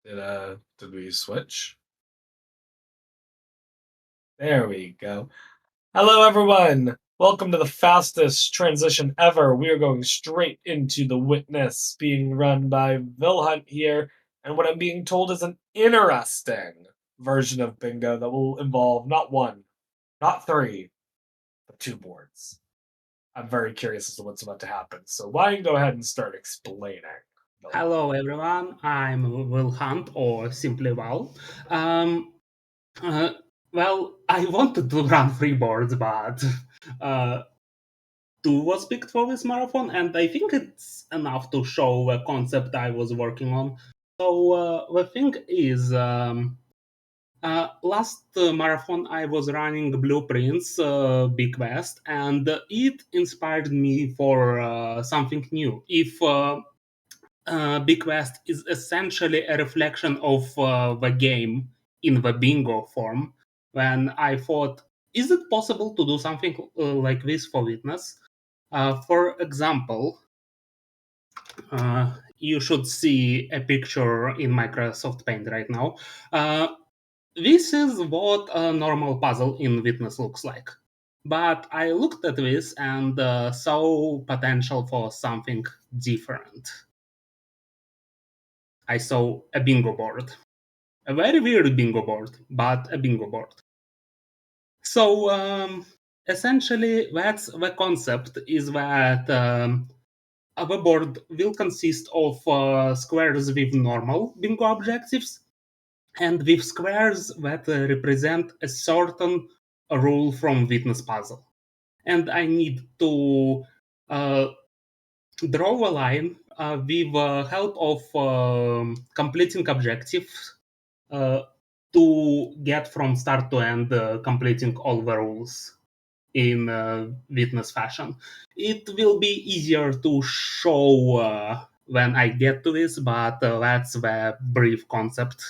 Did we switch? There we go. Hello, everyone. Welcome to the fastest transition ever. We are going straight into the witness being run by Vlhunt here, and what I'm being told is an interesting version of bingo that will involve not one, not three, but two boards. I'm very curious as to what's about to happen. So why don't you go ahead and start explaining, Vlhunt? Hello everyone, I'm Vlhunt or simply Val. Um, uh, I wanted to run three boards, but uh, two was picked for this marathon, and I think it's enough to show the concept I was working on. So the thing is, last marathon I was running Blueprints Big West, and it inspired me for something new. If Big West is essentially a reflection of the game in the bingo form. When I thought, is it possible to do something like this for Witness? For example, you should see a picture in Microsoft Paint right now. Uh, this is what a normal puzzle in Witness looks like. But I looked at this and saw potential for something different. I saw a bingo board. A very weird bingo board, but a bingo board. So essentially, that's the concept is that our board will consist of squares with normal bingo objectives and with squares that represent a certain rule from Witness Puzzle. And I need to uh, draw a line with help of completing objectives uh, to get from start to end completing all the rules in witness fashion. It will be easier to show when I get to this, but that's the brief concept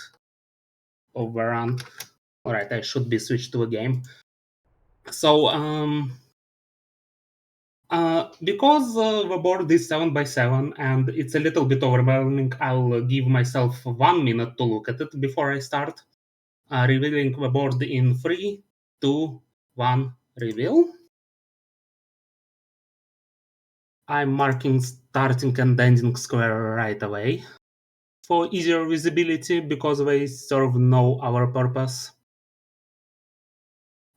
of the run. All right, I should be switched to a game. So because the board is 7 by 7 and it's a little bit overwhelming, I'll give myself 1 minute to look at it before I start. Revealing the board in 3, 2, 1, reveal. I'm marking starting and ending square right away for easier visibility because they serve no other purpose.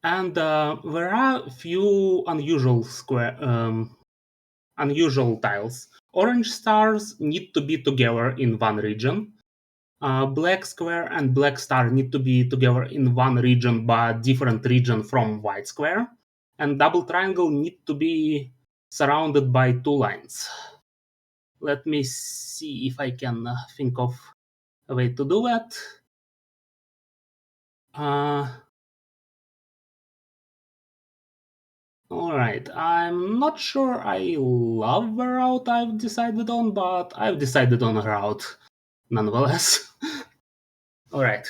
And there are few unusual tiles. Orange stars need to be together in one region. Black square and black star need to be together in one region but different region from white square. And double triangle need to be surrounded by two lines. Let me see if I can think of a way to do that. Alright, I'm not sure I love the route I've decided on, but I've decided on a route nonetheless. Alright.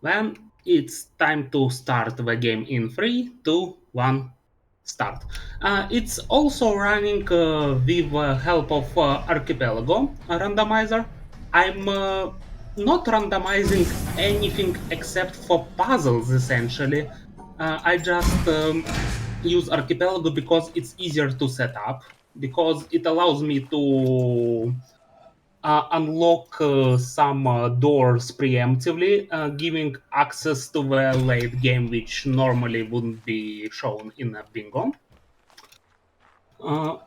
Then it's time to start the game in 3, 2, 1, start. It's also running with the help of Archipelago randomizer. I'm not randomizing anything except for puzzles essentially. I just use Archipelago because it's easier to set up, because it allows me to unlock some doors preemptively, giving access to the late game, which normally wouldn't be shown in a bingo. Uh,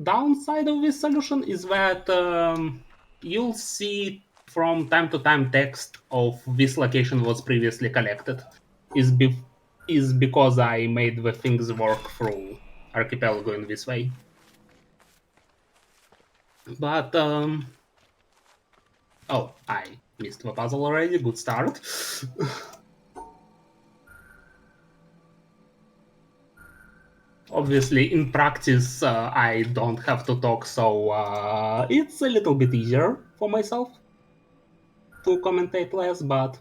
Downside of this solution is that you'll see from time to time text of this location was previously collected. Is because I made the things work through Archipelago in this way. But oh, I missed the puzzle already. Good start. Obviously, in practice, I don't have to talk, so it's a little bit easier for myself to commentate less, but.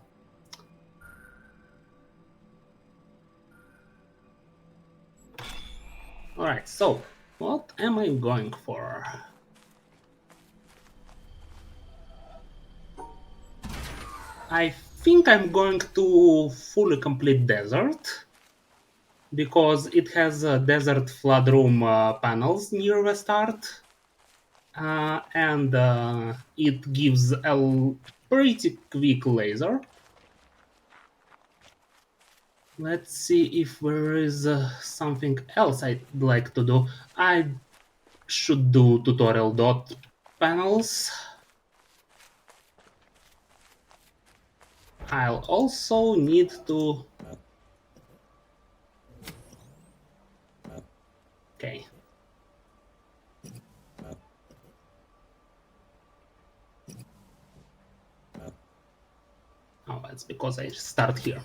Alright, so what am I going for? I think I'm going to fully complete desert because it has desert flood room panels near the start, and it gives a pretty quick laser. Let's see if there is something else I'd like to do. I should do tutorial dot panels. I'll also need to... Okay. Oh, that's because I start here.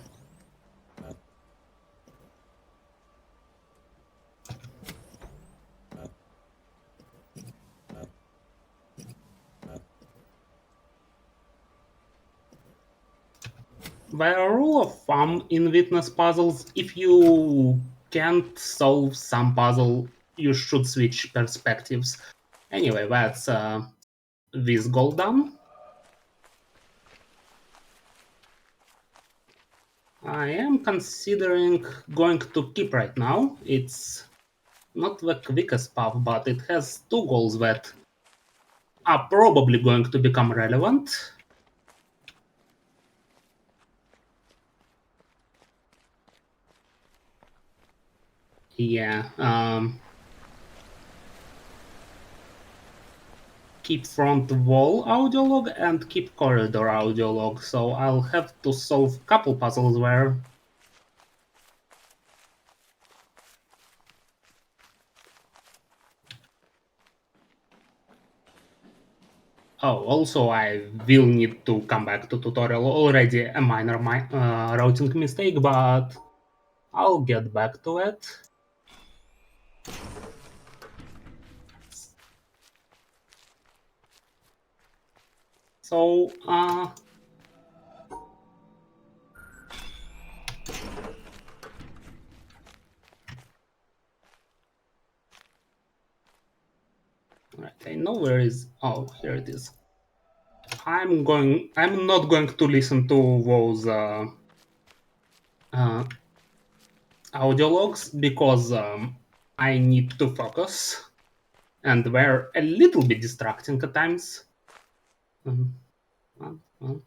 By a rule of thumb in witness puzzles, if you can't solve some puzzle, you should switch perspectives. Anyway, that's this goal done. I am considering going to keep right now. It's not the quickest path, but it has two goals that are probably going to become relevant. Yeah, keep front wall audio log and keep corridor audio log. So I'll have to solve a couple puzzles where... Oh, also I will need to come back to tutorial. Already a minor routing mistake, but I'll get back to it. So, right, I know where is... Oh, here it is. I'm not going to listen to those uh, audio logs because I need to focus and they're a little bit distracting at times. Um, well.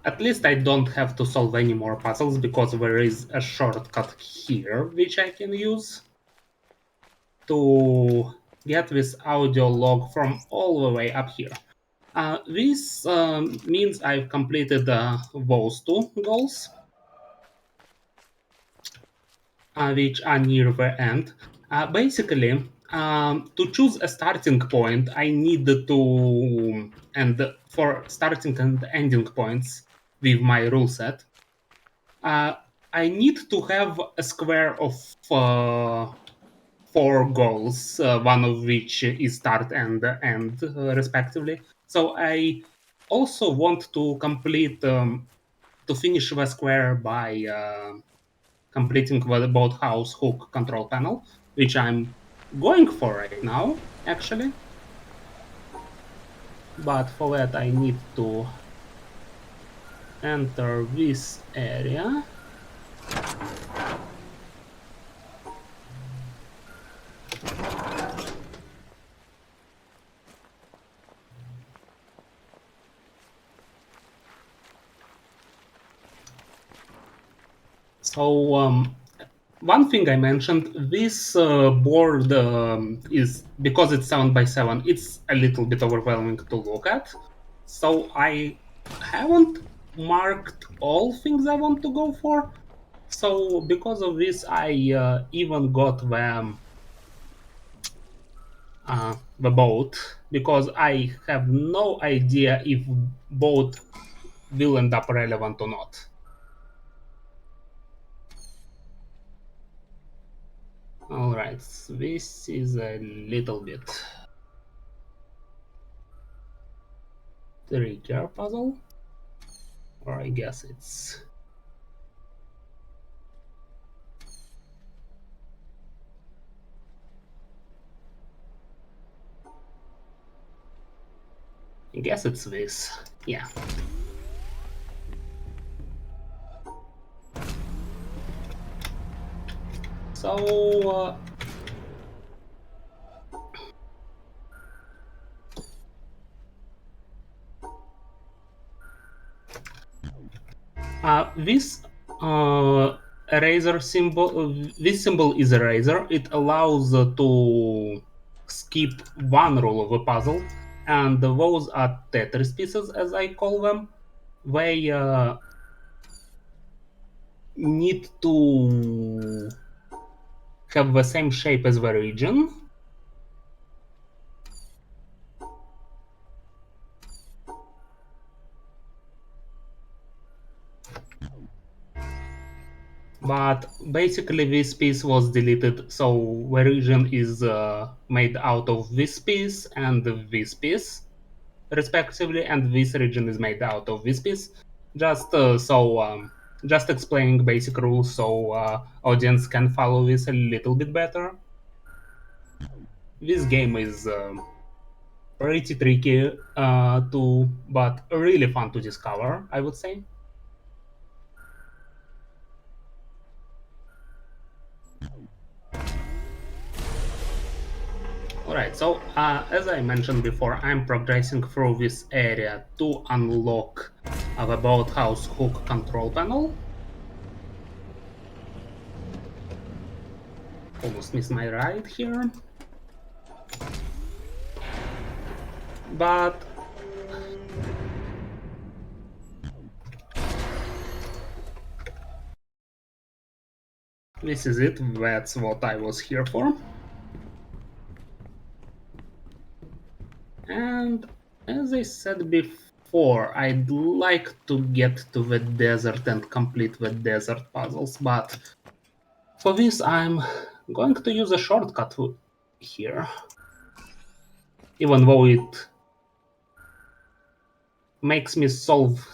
At least I don't have to solve any more puzzles because there is a shortcut here which I can use to get this audio log from all the way up here. This means I've completed those two goals, which are near the end. Basically, to choose a starting point, I need to, and for starting and ending points with my rule set, I need to have a square of four goals, one of which is start and end, respectively. So I also want to complete, to finish the square by completing the boathouse hook control panel, which I'm going for right now, actually. But for that, I need to enter this area. So one thing I mentioned, this board is, because it's 7x7, it's a little bit overwhelming to look at. So I haven't marked all things I want to go for. So because of this, I even got the boat, because I have no idea if boat will end up relevant or not. All right, this is a little bit trickier puzzle, or I guess it's I guess it's this. Yeah. So this eraser symbol, this symbol is a razor. It allows to skip one rule of a puzzle, and those are Tetris pieces, as I call them. They need to have the same shape as the region. But basically this piece was deleted, so the region is made out of this piece and this piece respectively, and this region is made out of this piece. Just explaining basic rules so audience can follow this a little bit better. This game is pretty tricky but really fun to discover, I would say. Alright, so as I mentioned before, I'm progressing through this area to unlock the boathouse hook control panel. Almost missed my ride here. But this is it, that's what I was here for. And as I said before, I'd like to get to the desert and complete the desert puzzles, but for this I'm going to use a shortcut here. Even though it makes me solve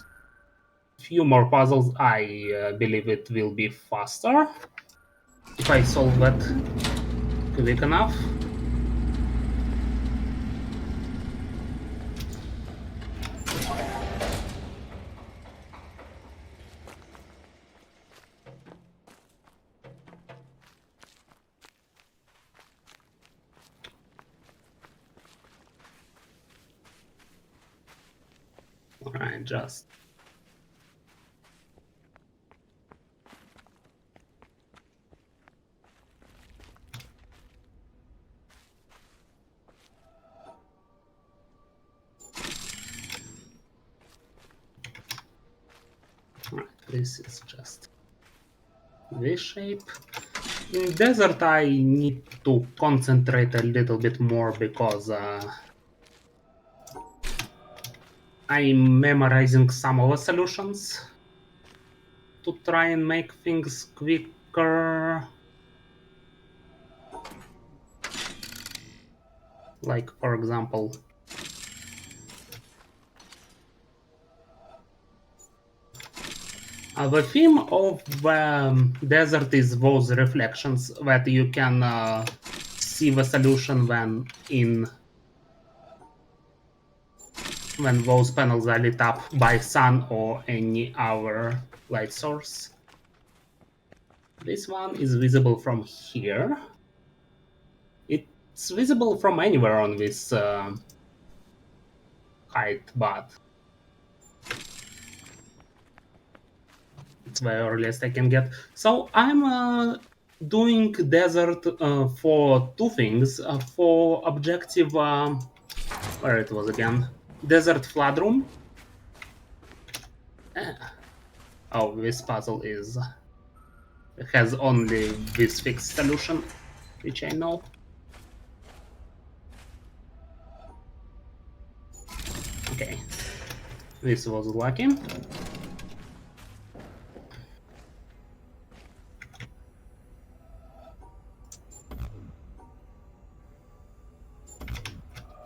few more puzzles, I believe it will be faster if I solve that quick enough. Alright, just right, this is just this shape. In desert I need to concentrate a little bit more because I'm memorizing some of the solutions to try and make things quicker. Like, for example, the theme of the desert is those reflections that you can see the solution when those panels are lit up by sun or any other light source. This one is visible from here. It's visible from anywhere on this height, but it's the earliest I can get. So I'm doing desert for two things. For objective, where it was again? Desert flood room. Oh, this puzzle has only this fixed solution, which I know. Okay, this was lucky.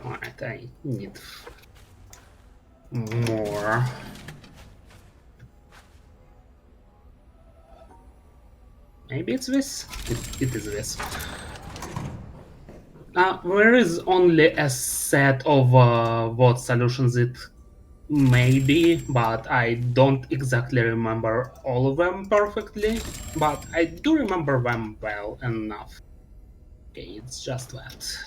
Alright, I need more. Maybe it's this? It is this. There is only a set of what solutions it may be, but I don't exactly remember all of them perfectly, but I do remember them well enough. Okay, it's just that.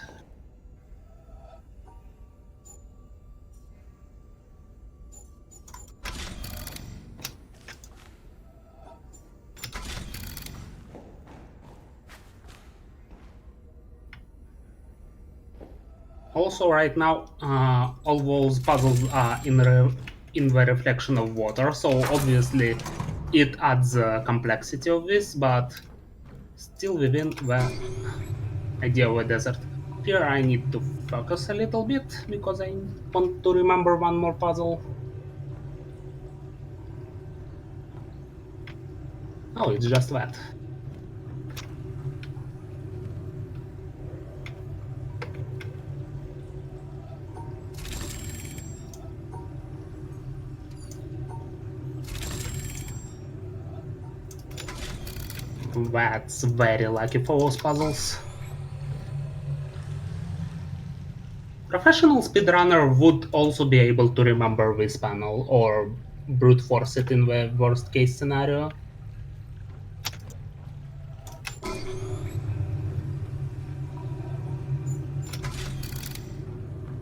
Also, right now, all those puzzles are in the reflection of water, so obviously it adds complexity of this, but still within the idea of a desert. Here I need to focus a little bit because I want to remember one more puzzle. Oh, it's just that. That's very lucky for those puzzles. Professional speedrunner would also be able to remember this panel or brute force it in the worst case scenario.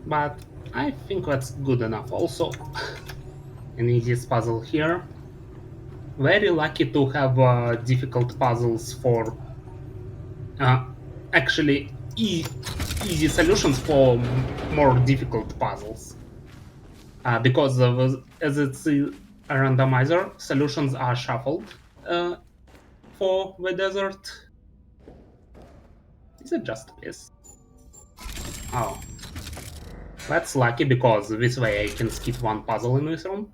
But I think that's good enough. Also, an easiest puzzle here. Very lucky to have difficult puzzles for actually easy solutions for more difficult puzzles. Because as it's a randomizer, solutions are shuffled for the desert. Is it just this? Oh, that's lucky because this way I can skip one puzzle in this room.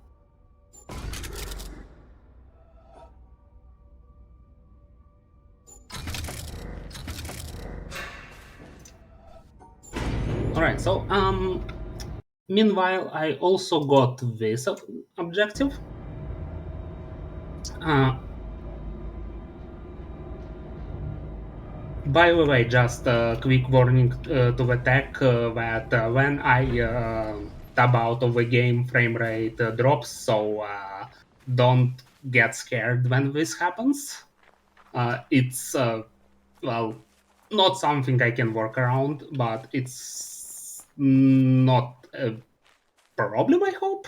Alright, so meanwhile I also got this objective. By the way, just a quick warning to the tech that when I tab out of the game, frame rate drops, so don't get scared when this happens. It's, well, not something I can work around, but it's not a problem, I hope.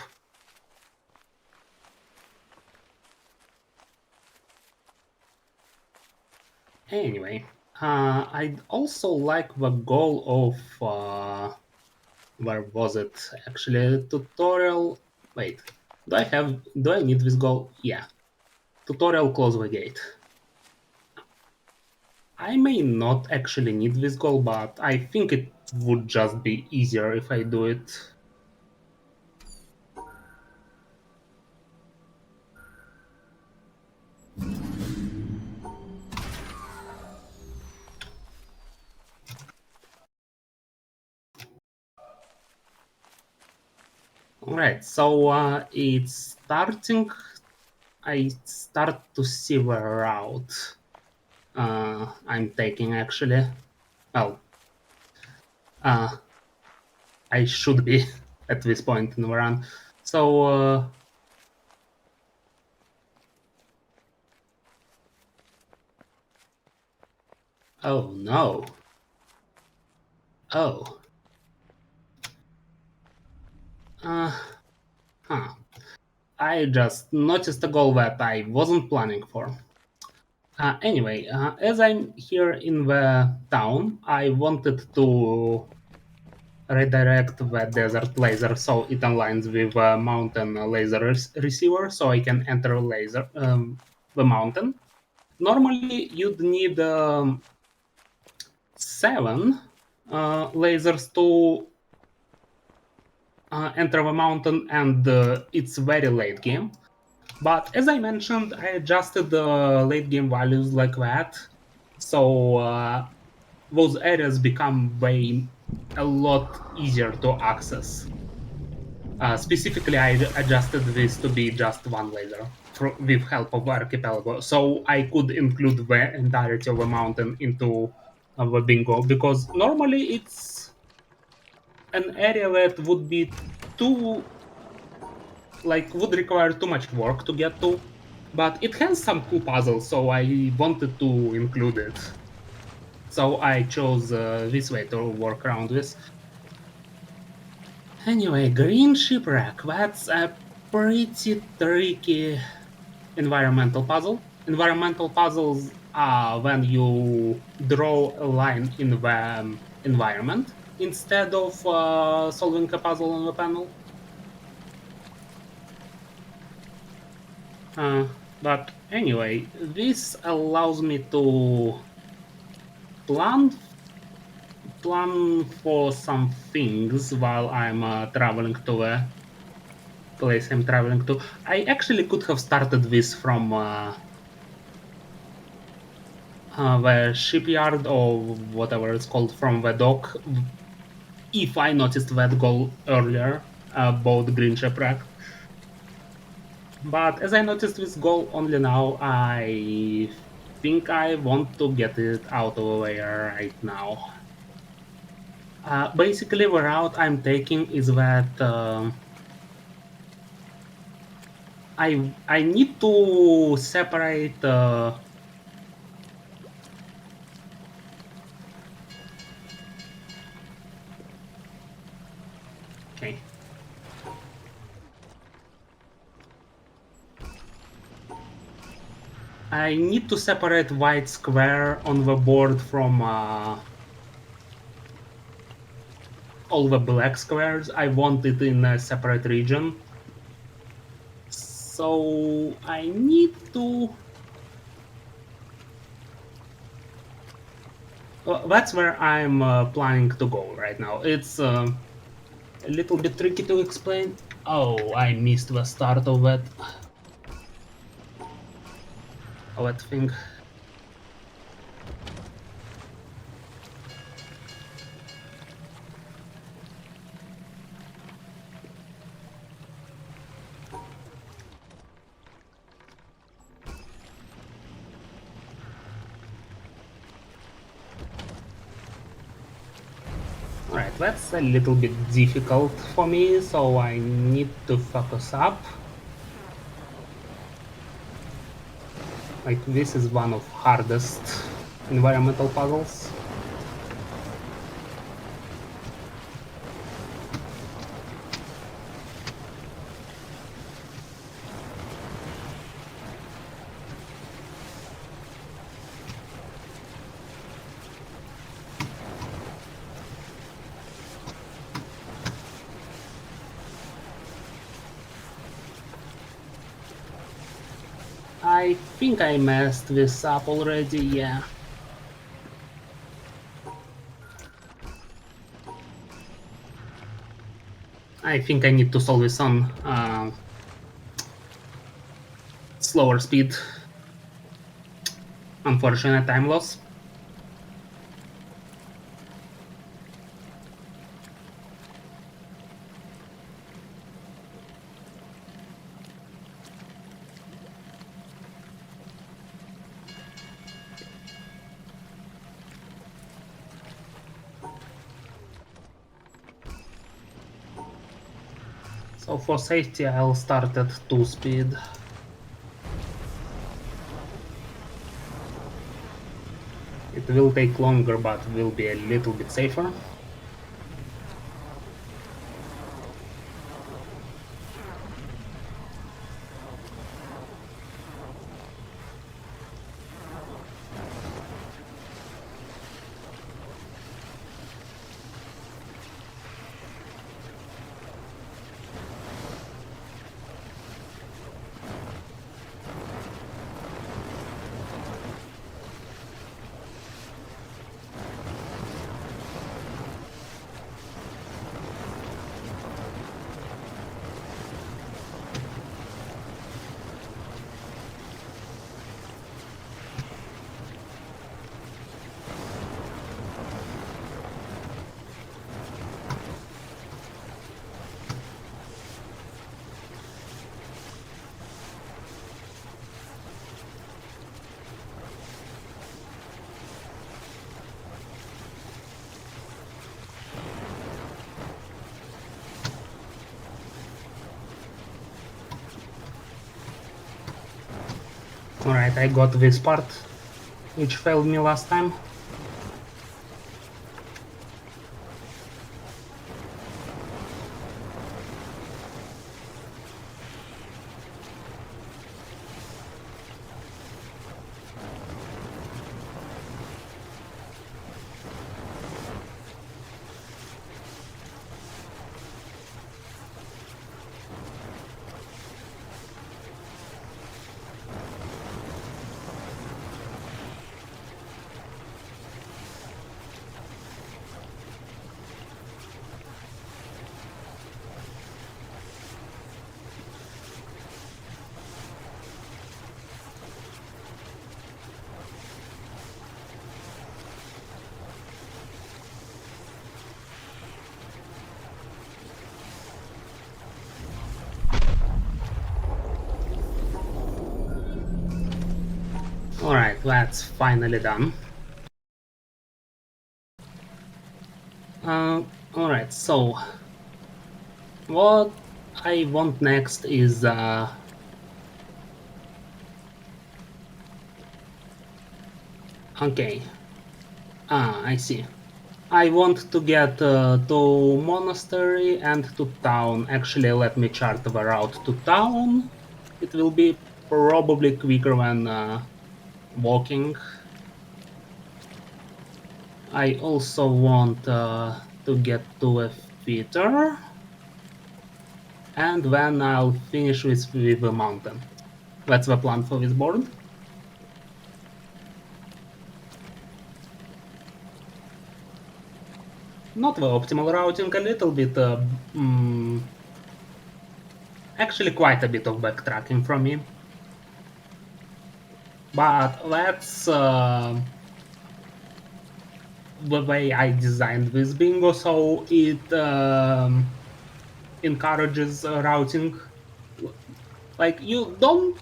Anyway, I'd also like the goal of where was it actually? Tutorial. Wait, do I need this goal? Yeah. Tutorial close the gate. I may not actually need this goal, but I think it would just be easier if I do it. Alright, so it's starting. I start to see the route I'm taking actually. Well, I should be at this point in the run. So, oh no. Oh. Huh. I just noticed a goal that I wasn't planning for. Anyway, as I'm here in the town, I wanted to redirect the desert laser so it aligns with a mountain laser receiver so I can enter the mountain. Normally, you'd need 7 lasers to enter the mountain, and it's very late game. But as I mentioned, I adjusted the late game values like that, so those areas become a lot easier to access. Specifically, I adjusted this to be just one laser with help of Archipelago, so I could include the entirety of the mountain into of a bingo, because normally it's an area that would be too, like, would require too much work to get to, but it has some cool puzzles, so I wanted to include it. So I chose this way to work around this. Anyway, green shipwreck. That's a pretty tricky environmental puzzle. Environmental puzzles are when you draw a line in the environment instead of solving a puzzle on the panel. But anyway, this allows me to plan for some things while I'm traveling to a place I'm traveling to. I actually could have started this from the shipyard or whatever it's called, from the dock, if I noticed that goal earlier about green shipwreck. But as I noticed this goal only now, I think I want to get it out of the way right now. Basically, the route I'm taking is that I need to separate. Okay. I need to separate white square on the board from all the black squares. I want it in a separate region. So I need to. That's where I'm planning to go right now. It's a little bit tricky to explain. Oh, I missed the start of that thing. Alright, that's a little bit difficult for me, so I need to focus up. Like, this is one of hardest environmental puzzles. I think I messed this up already, yeah. I think I need to solve this on slower speed. Unfortunate time loss. So for safety, I'll start at 2 speed. It will take longer, but will be a little bit safer. Alright, I got this part, which failed me last time. Alright, that's finally done. Alright, so what I want next is okay. I see. I want to get to monastery and to town. Actually, let me chart the route to town. It will be probably quicker than walking. I also want to get to a theater. And then I'll finish with the mountain. That's the plan for this board. Not the optimal routing, a little bit, actually quite a bit of backtracking from me. But that's the way I designed this bingo, so it encourages routing. Like, you don't...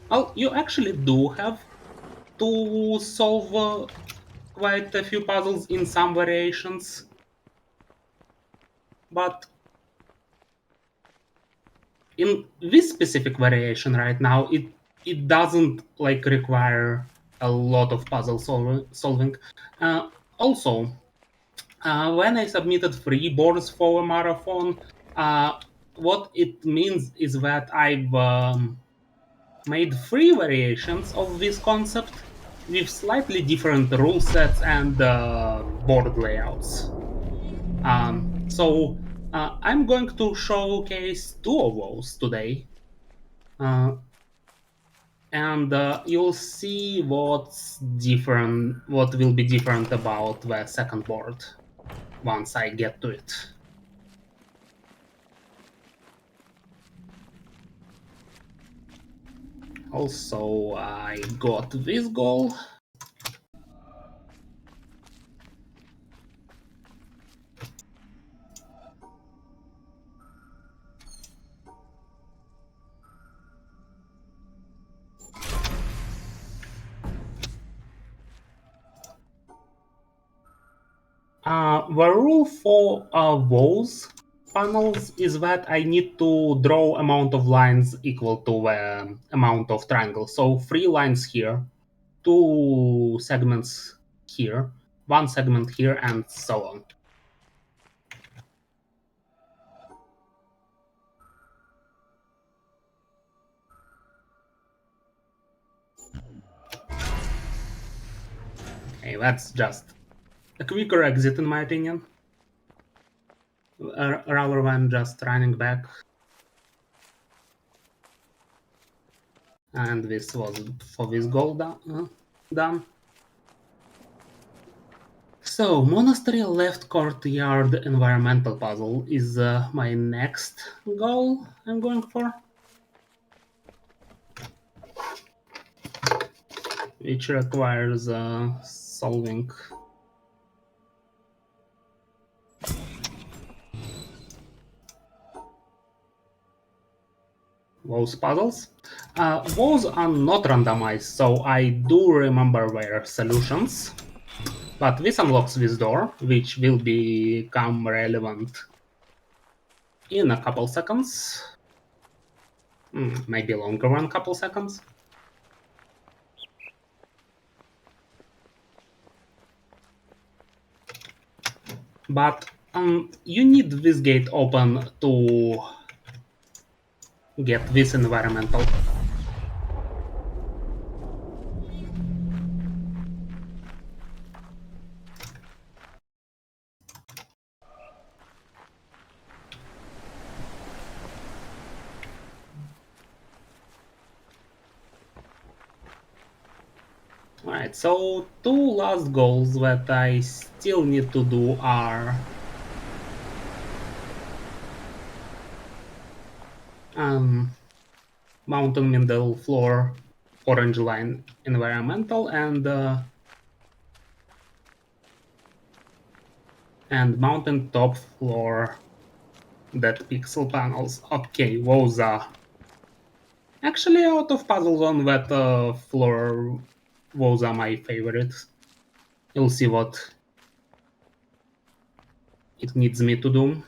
Well, you actually do have to solve quite a few puzzles in some variations, but in this specific variation right now, it doesn't like require a lot of puzzle solving. Also, when I submitted 3 boards for a marathon, what it means is that I've made 3 variations of this concept with slightly different rule sets and board layouts. So I'm going to showcase 2 of those today. And you'll see what's different, what will be different about the second board once I get to it. Also, I got this goal. The rule for those panels is that I need to draw amount of lines equal to the amount of triangles. So 3 lines here, 2 segments here, 1 segment here, and so on. Okay, that's just a quicker exit in my opinion, rather than just running back. And this was for this goal done. So, monastery left courtyard environmental puzzle is my next goal I'm going for, which requires solving those puzzles. Those are not randomized, so I do remember their solutions. But this unlocks this door, which will become relevant in a couple seconds. Maybe longer than a couple seconds. But you need this gate open to get this environmental. Alright, so two last goals that I still need to do are mountain middle floor orange line environmental and mountain top floor that pixel panels. Okay, those are actually out of puzzles on that floor. Those are my favorites. You'll see what it needs me to do.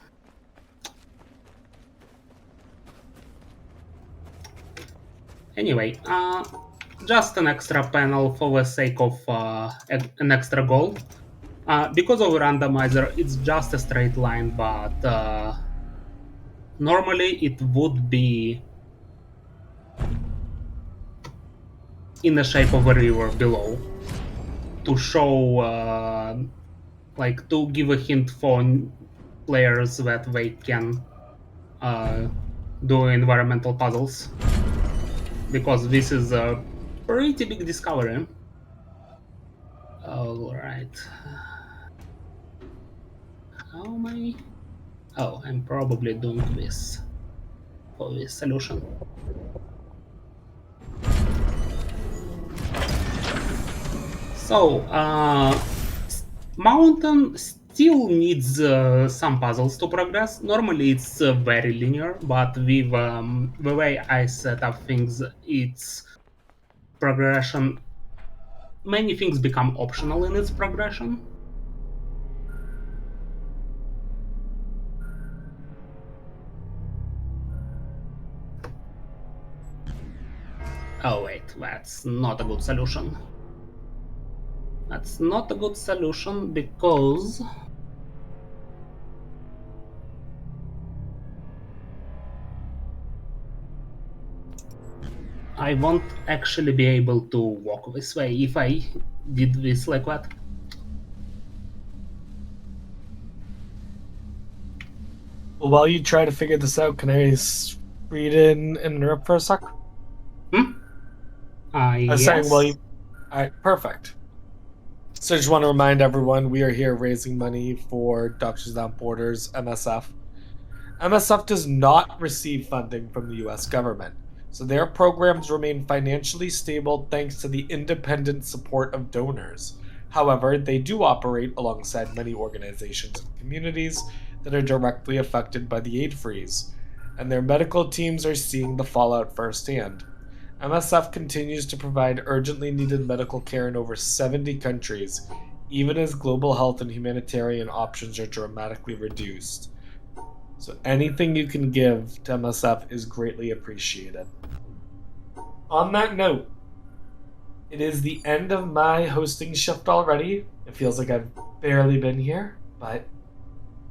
Anyway, just an extra panel for the sake of an extra goal. Because of randomizer, it's just a straight line, but normally it would be in the shape of a river below to show, like, to give a hint for players that they can do environmental puzzles. Because this is a pretty big discovery. Alright. How am I? Oh, I'm probably doing this for this solution. So, Mountain still needs some puzzles to progress. Normally it's very linear, but with the way I set up things, its progression, many things become optional in its progression. Oh wait, that's not a good solution. That's not a good solution because I won't actually be able to walk this way if I did this like that. Well, while you try to figure this out, can I read in and interrupt for a sec? I was saying, well, Yes. all right, perfect. So I just want to remind everyone we are here raising money for Doctors Without Borders, MSF. MSF does not receive funding from the US government, so their programs remain financially stable thanks to the independent support of donors. However, they do operate alongside many organizations and communities that are directly affected by the aid freeze, and their medical teams are seeing the fallout firsthand. MSF continues to provide urgently needed medical care in over 70 countries, even as global health and humanitarian options are dramatically reduced. So anything you can give to MSF is greatly appreciated. On that note, it is the end of my hosting shift already. It feels like I've barely been here, but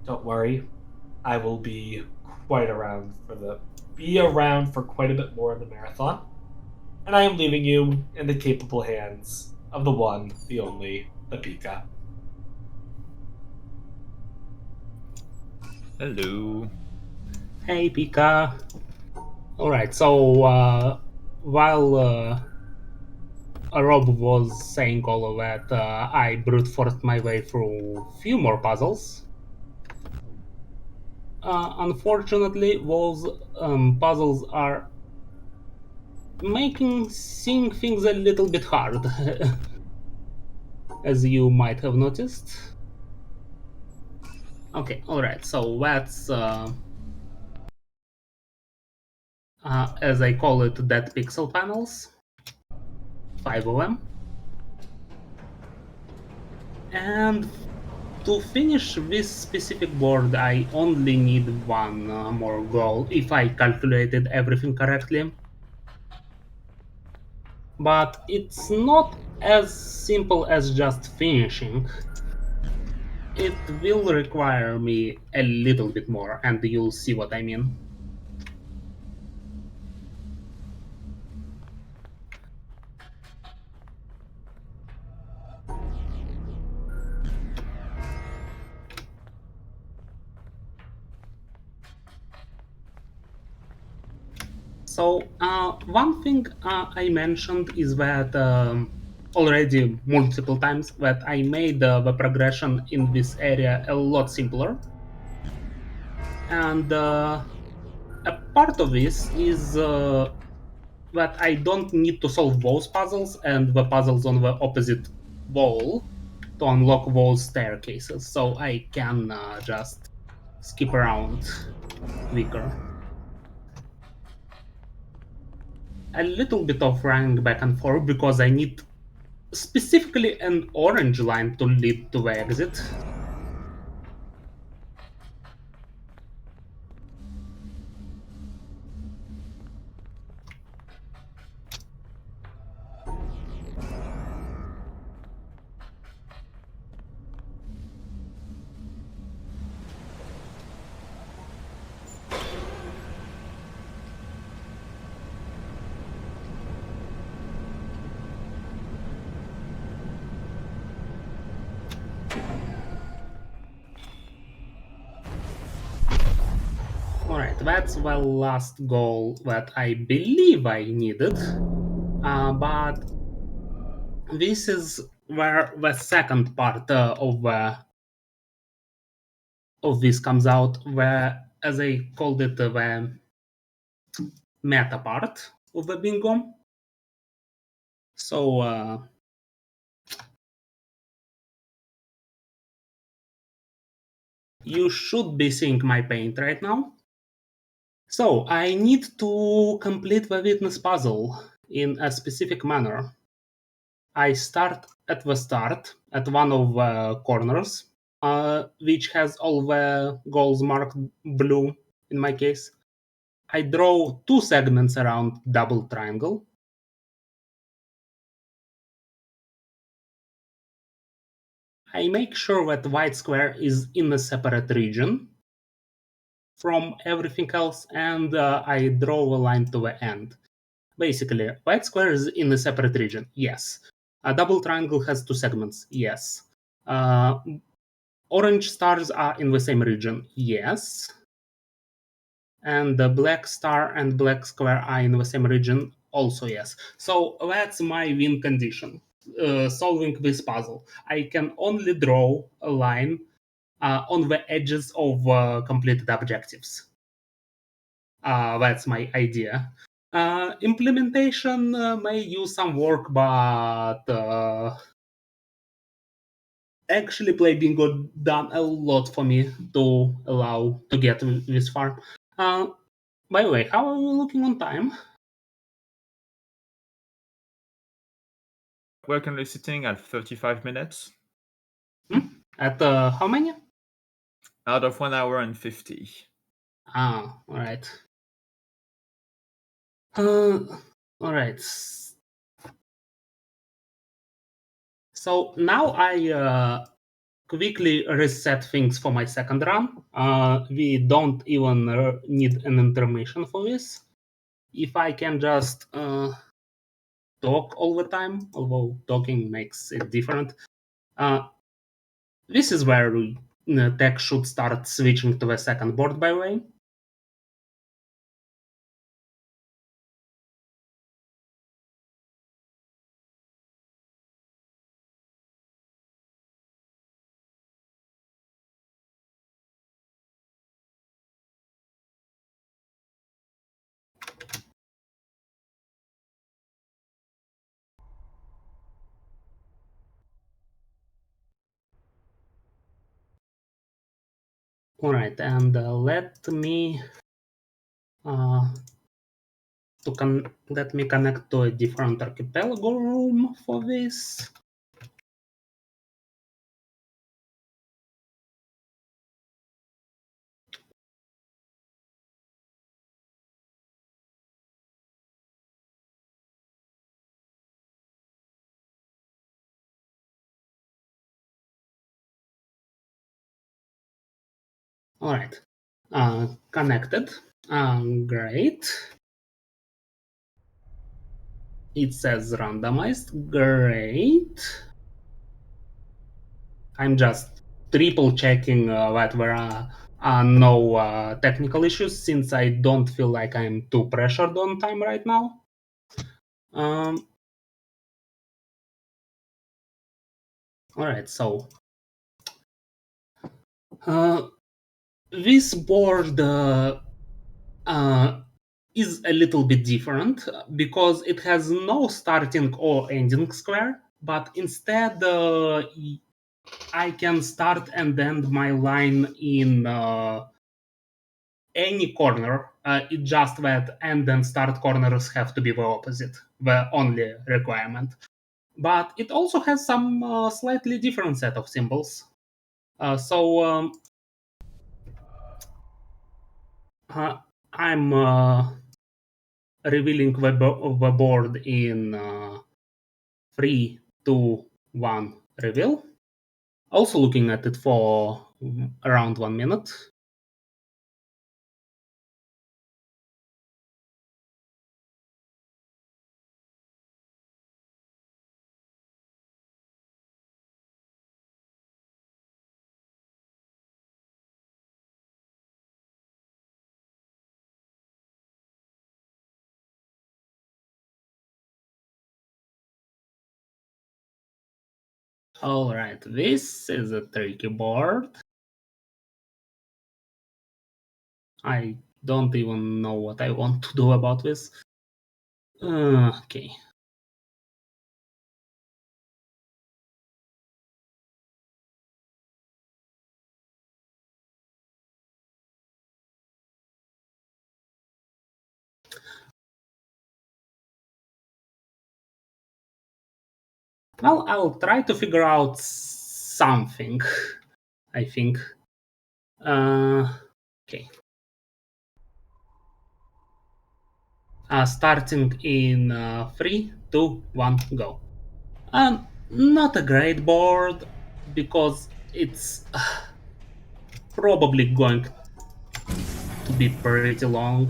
don't worry, I will be around for quite a bit more in the marathon. And I am leaving you in the capable hands of the one, the only, the Pika. Hello. Hey, Pika. Alright, so while Rob was saying all of that, I brute forced my way through a few more puzzles. Unfortunately, those puzzles are making seeing things a little bit hard, as you might have noticed. Okay, alright, so that's, as I call it, dead pixel panels. 5 of them. And to finish this specific board, I only need one more goal, if I calculated everything correctly. But it's not as simple as just finishing. it will require me a little bit more, and you'll see what I mean. So one thing I mentioned is that already multiple times that I made the progression in this area a lot simpler. And a part of this is that I don't need to solve those puzzles and the puzzles on the opposite wall to unlock those staircases. So I can just skip around quicker. A little bit of running back and forth because I need specifically an orange line to lead to the exit. Alright, that's the last goal that I believe I needed. But this is where the second part of this comes out, where, as I called it, the meta part of the bingo. So you should be seeing my paint right now. So I need to complete the witness puzzle in a specific manner. I start at the start at one of the corners, which has all the goals marked blue in my case. I draw two segments around double triangle. I make sure that white square is in a separate region from everything else, and I draw a line to the end. Basically, white square is in a separate region, yes. A double triangle has two segments, yes. Orange stars are in the same region, yes. And the black star and black square are in the same region, also yes. So that's my win condition. Solving this puzzle, I can only draw a line on the edges of completed objectives. That's my idea. Implementation may use some work, but actually play bingo done a lot for me to allow to get this far. By the way, how are you looking on time? We're currently sitting at 35 minutes At how many? out of 1 hour and 50. All right. All right. So now I quickly reset things for my second run. We don't even need an intermission for this. If I can just talk all the time, although talking makes it different. This is where tech should start switching to the second board, by the way. All right, and let me let me connect to a different archipelago room for this. All right. Connected. Great. It says randomized. Great. I'm just triple checking that there are no technical issues, since I don't feel like I'm too pressured on time right now. All right, so this board is a little bit different because it has no starting or ending square, but instead I can start and end my line in any corner. It's just that end and start corners have to be the opposite, the only requirement. But it also has some slightly different set of symbols. I'm revealing the board in 3, 2, 1 reveal. Also looking at it for around 1 minute. Alright, this is a tricky board. I don't even know what I want to do about this. Okay. Well, I'll try to figure out something, I think. Okay. Starting in 3, 2, 1, go. Not a great board, because it's probably going to be pretty long,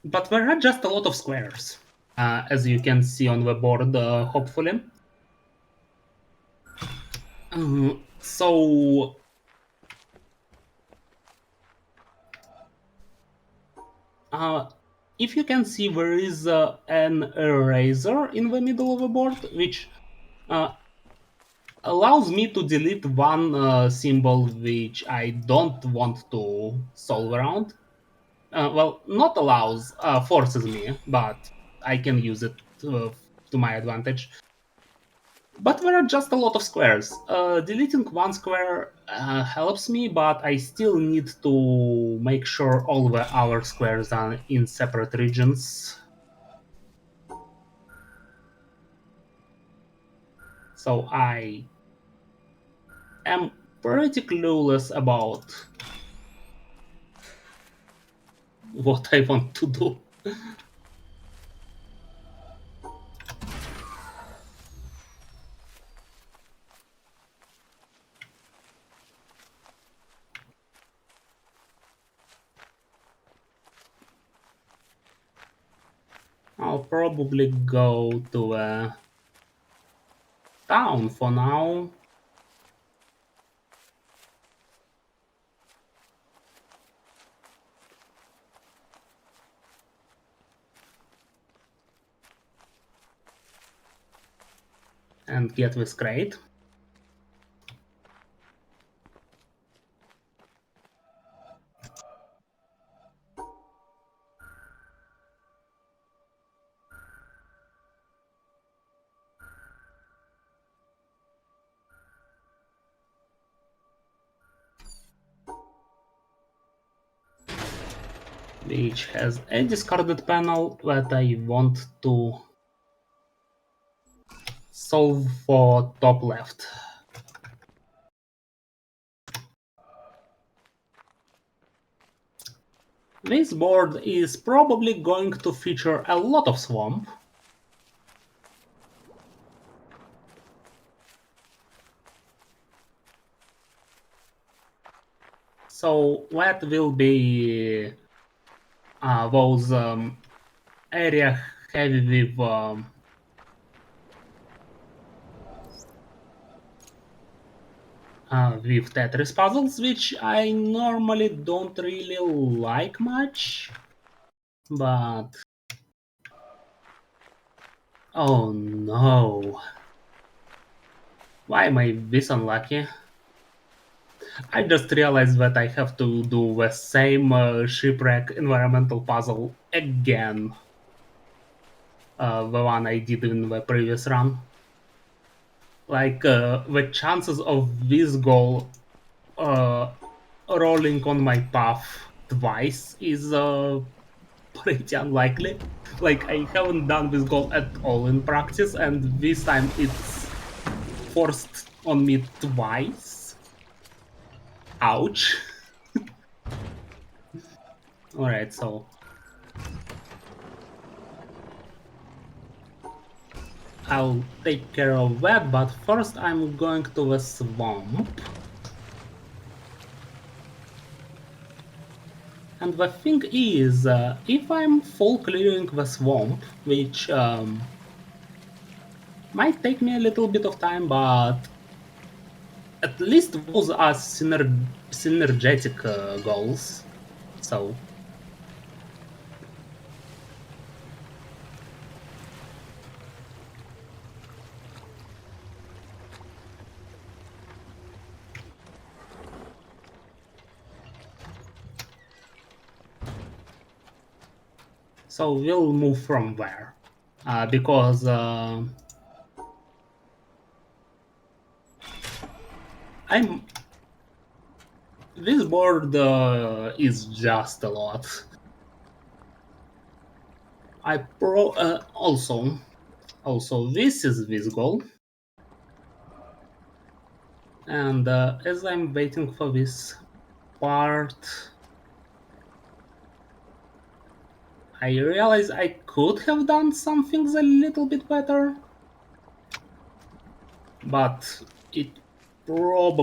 but there are just a lot of squares, as you can see on the board, hopefully. So if you can see, there is an eraser in the middle of the board, which allows me to delete one symbol which I don't want to solve around. Well, not allows, forces me, but I can use it to my advantage. But there are just a lot of squares. Deleting one square helps me, but I still need to make sure all the other squares are in separate regions. So I am pretty clueless about what I want to do. I'll probably go to a town for now. And get this crate. Which has a discarded panel that I want to solve for top left. This board is probably going to feature a lot of swamp. So that will be those area heavy with Tetris puzzles, which I normally don't really like much, but oh no, why am I this unlucky? I just realized that I have to do the same shipwreck environmental puzzle again, the one I did in the previous run. Like the chances of this goal rolling on my path twice is pretty unlikely. Like I haven't done this goal at all in practice, and this time it's forced on me twice. Ouch. Alright, so I'll take care of that, but first I'm going to the swamp. And the thing is, if I'm full clearing the swamp, which might take me a little bit of time, but at least those are synergetic goals. So we'll move from there because this board is just a lot. Also this is this goal, and as I'm waiting for this part, I realize I could have done some things a little bit better, but it was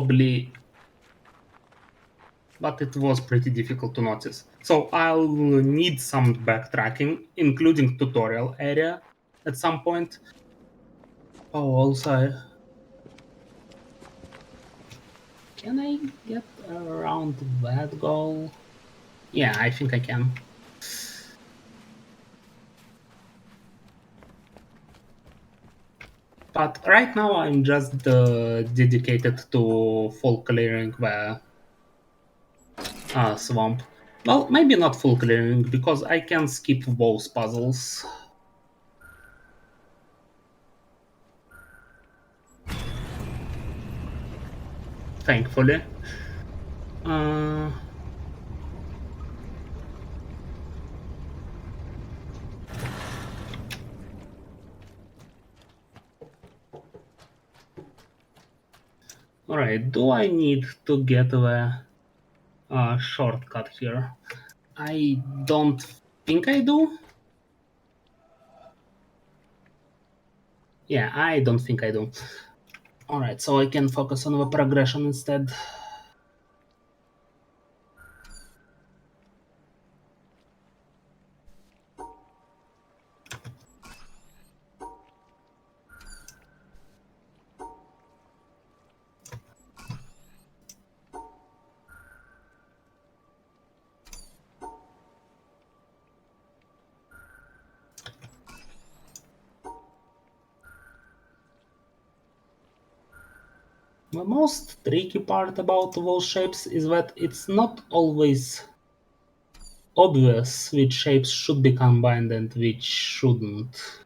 pretty difficult to notice. So I'll need some backtracking, including tutorial area at some point. Oh, also, can I get around that goal? Yeah, I think I can. But right now I'm just dedicated to full clearing the swamp. Well, maybe not full clearing, because I can skip those puzzles. Thankfully. Alright, do I need to get the shortcut here? I don't think I do. Yeah, I don't think I do. Alright, so I can focus on the progression instead. The most tricky part about those shapes is that it's not always obvious which shapes should be combined and which shouldn't.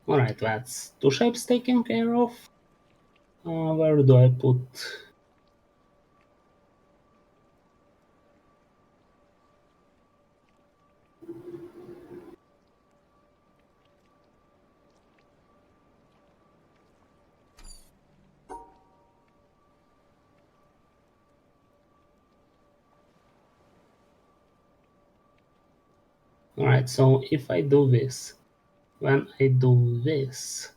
Alright, that's two shapes taken care of. Where do I put... Alright, so if I do this, when I do this,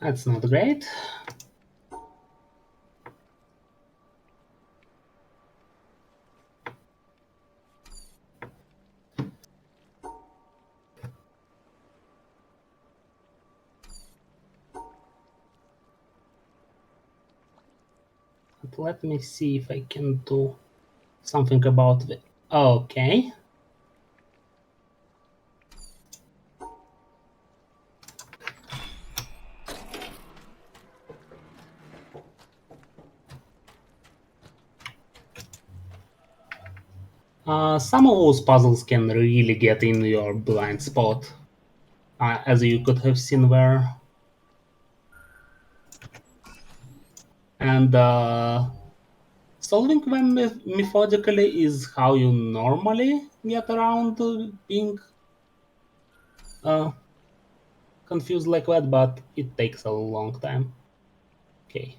that's not great. But let me see if I can do something about it. Okay. Some of those puzzles can really get in your blind spot, as you could have seen there. And solving them methodically is how you normally get around being confused like that, but it takes a long time. Okay.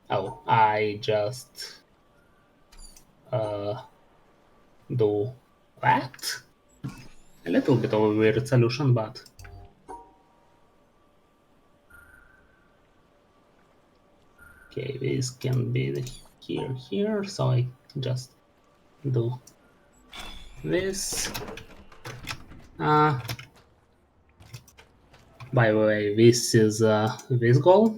Oh, I just do that. A little bit of a weird solution, but okay, this can be here, so I just do this. By the way, this is this goal.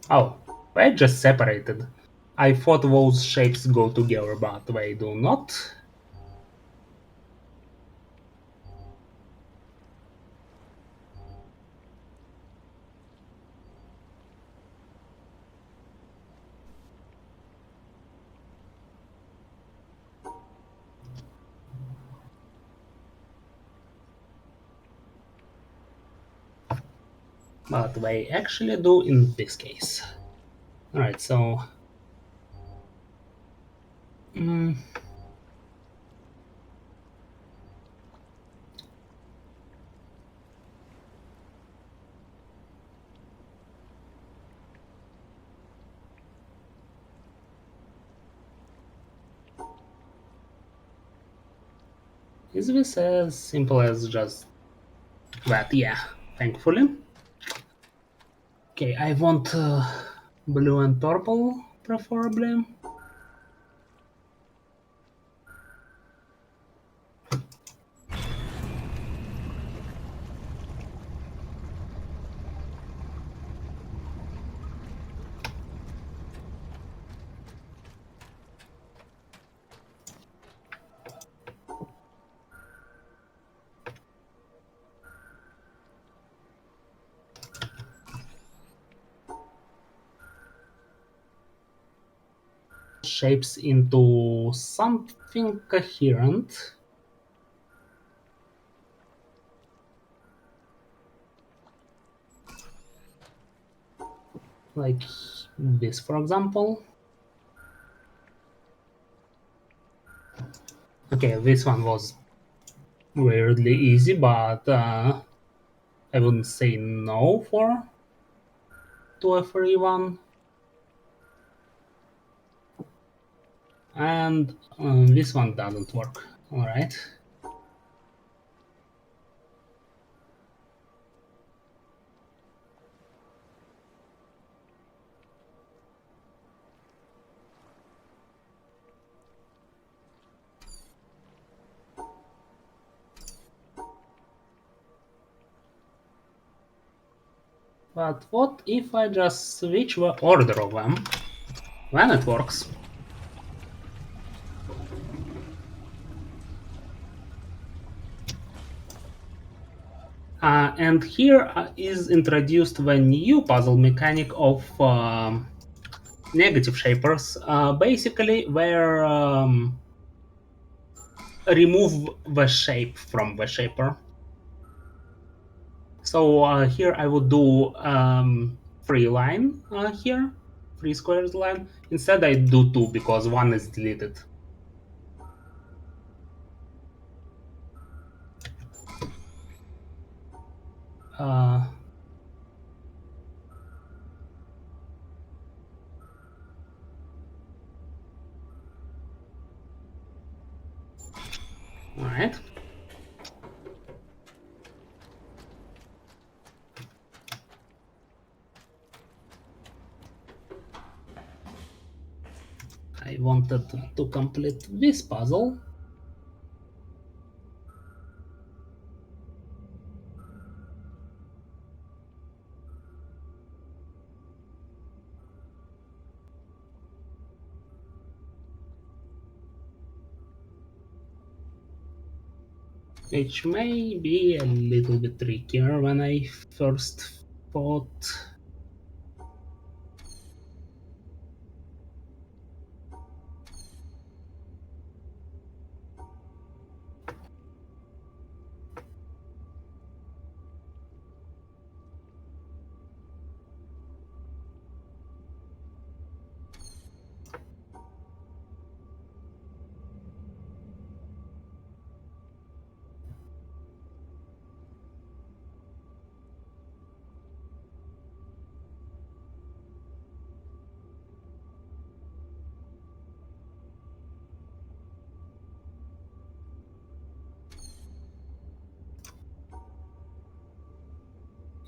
Oh, they just separated. I thought those shapes go together, but they do not. But they actually do in this case. Alright, so is this as simple as just that? Yeah, thankfully. Okay, I want blue and purple, preferably. Shapes into something coherent. Like this, for example. Okay, this one was weirdly easy, but I wouldn't say no for to a free one. And this one doesn't work. All right. But what if I just switch the order of them? Then it works. And here is introduced the new puzzle mechanic of negative shapers. Basically, where remove the shape from the shaper. So here I would do free line here, free squares line. Instead I do 2 because 1 is deleted. Alright. I wanted to complete this puzzle. Which may be a little bit trickier when I first thought.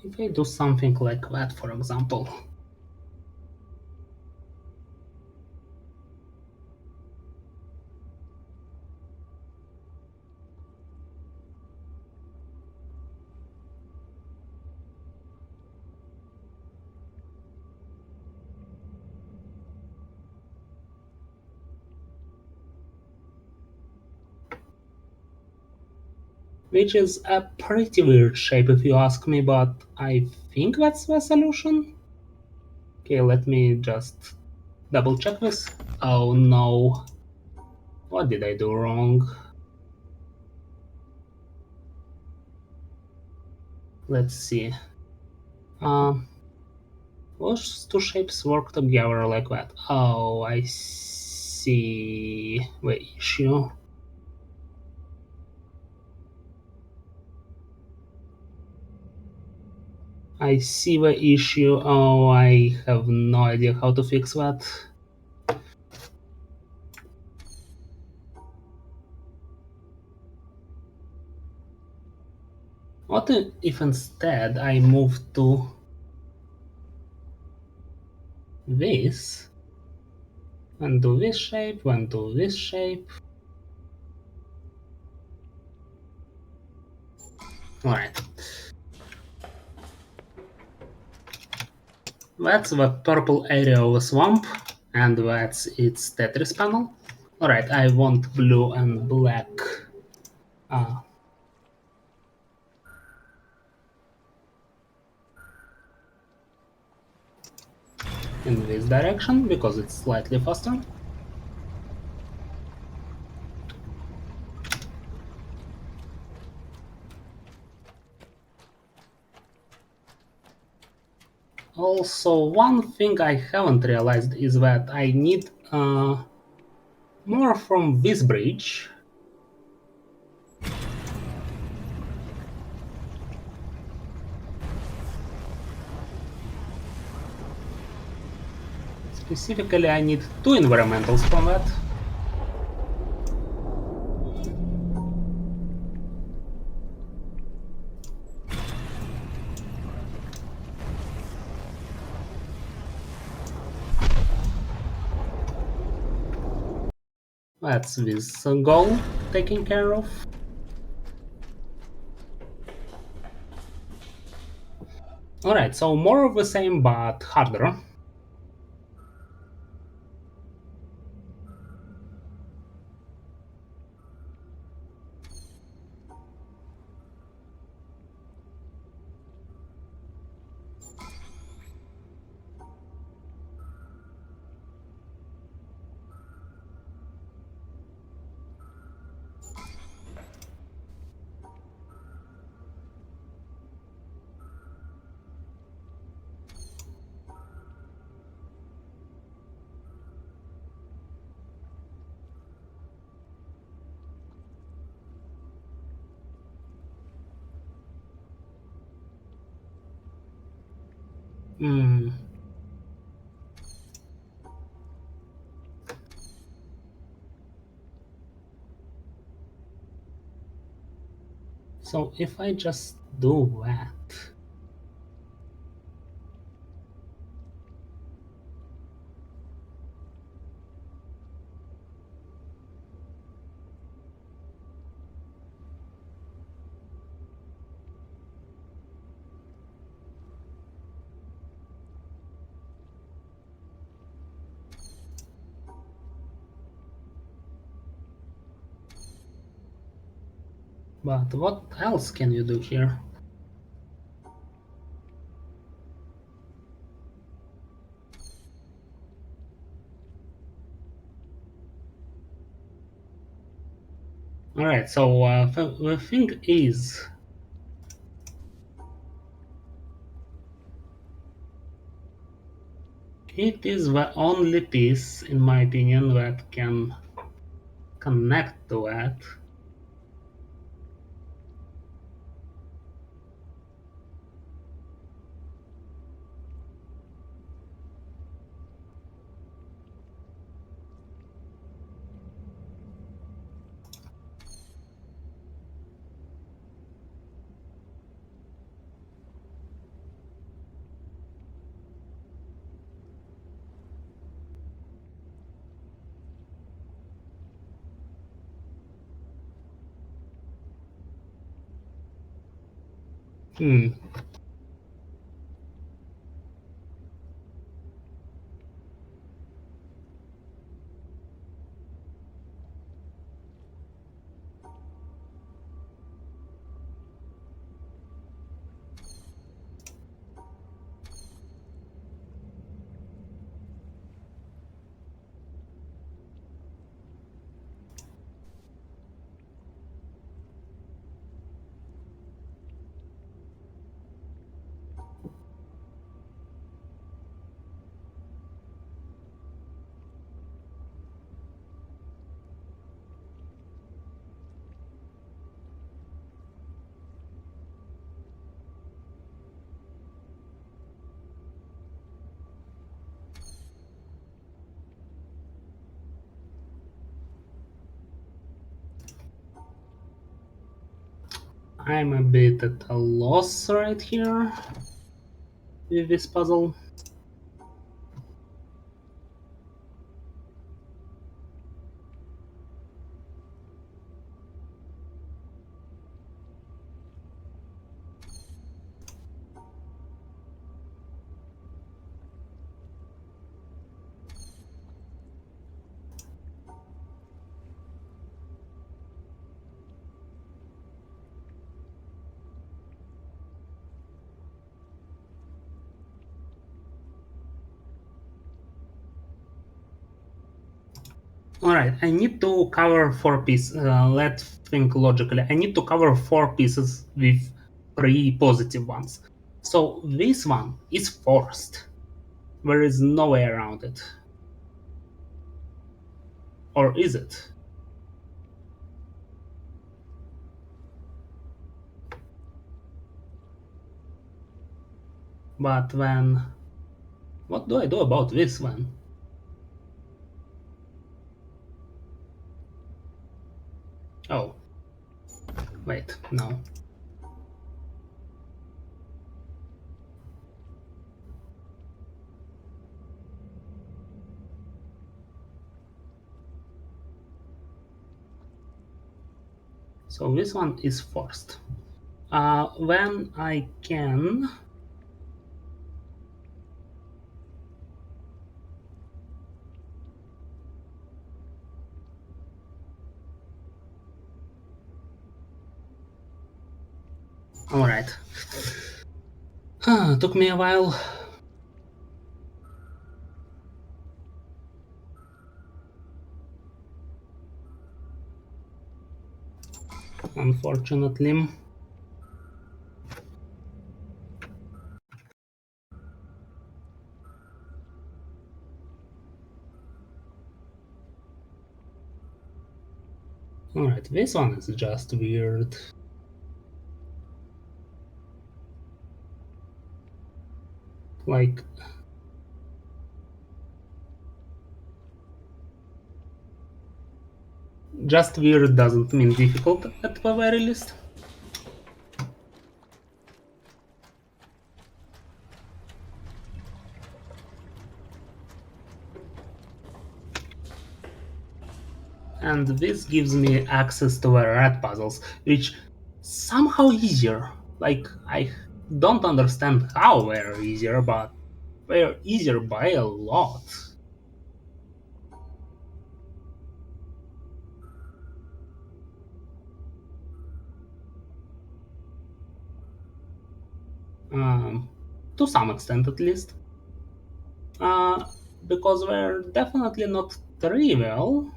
If I do something like that, for example. Which is a pretty weird shape if you ask me, but I think that's the solution. Okay, let me just double check this. Oh no. What did I do wrong? Let's see. Those two shapes work together like that. Oh, I see the issue. I see the issue. Oh, I have no idea how to fix that. What if instead I move to this and do this shape and do this shape? Alright. That's the purple area of the swamp, and that's its Tetris panel. Alright, I want blue and black. In this direction because it's slightly faster. Also, one thing I haven't realized is that I need more from this bridge. Specifically, I need 2 environmentals from that. That's this goal taken care of. Alright, so more of the same but harder. Hmm. So if I just do that, but what else can you do here? Alright, so the thing is, it is the only piece, in my opinion, that can connect to that. Hmm. I'm a bit at a loss right here with this puzzle. Alright, I need to cover 4 pieces. Let's think logically. I need to cover 4 pieces with 3 positive ones. So this one is forced. There is no way around it. Or is it? But then, what do I do about this one? Oh, wait, no. So this one is forced. When I can... Alright. Took me a while. Unfortunately. Alright, this one is just weird. Like, just weird doesn't mean difficult at the very least. And this gives me access to the red puzzles, which somehow easier. Like, I don't understand how they're easier, but they're easier by a lot. To some extent at least. Because they're definitely not trivial.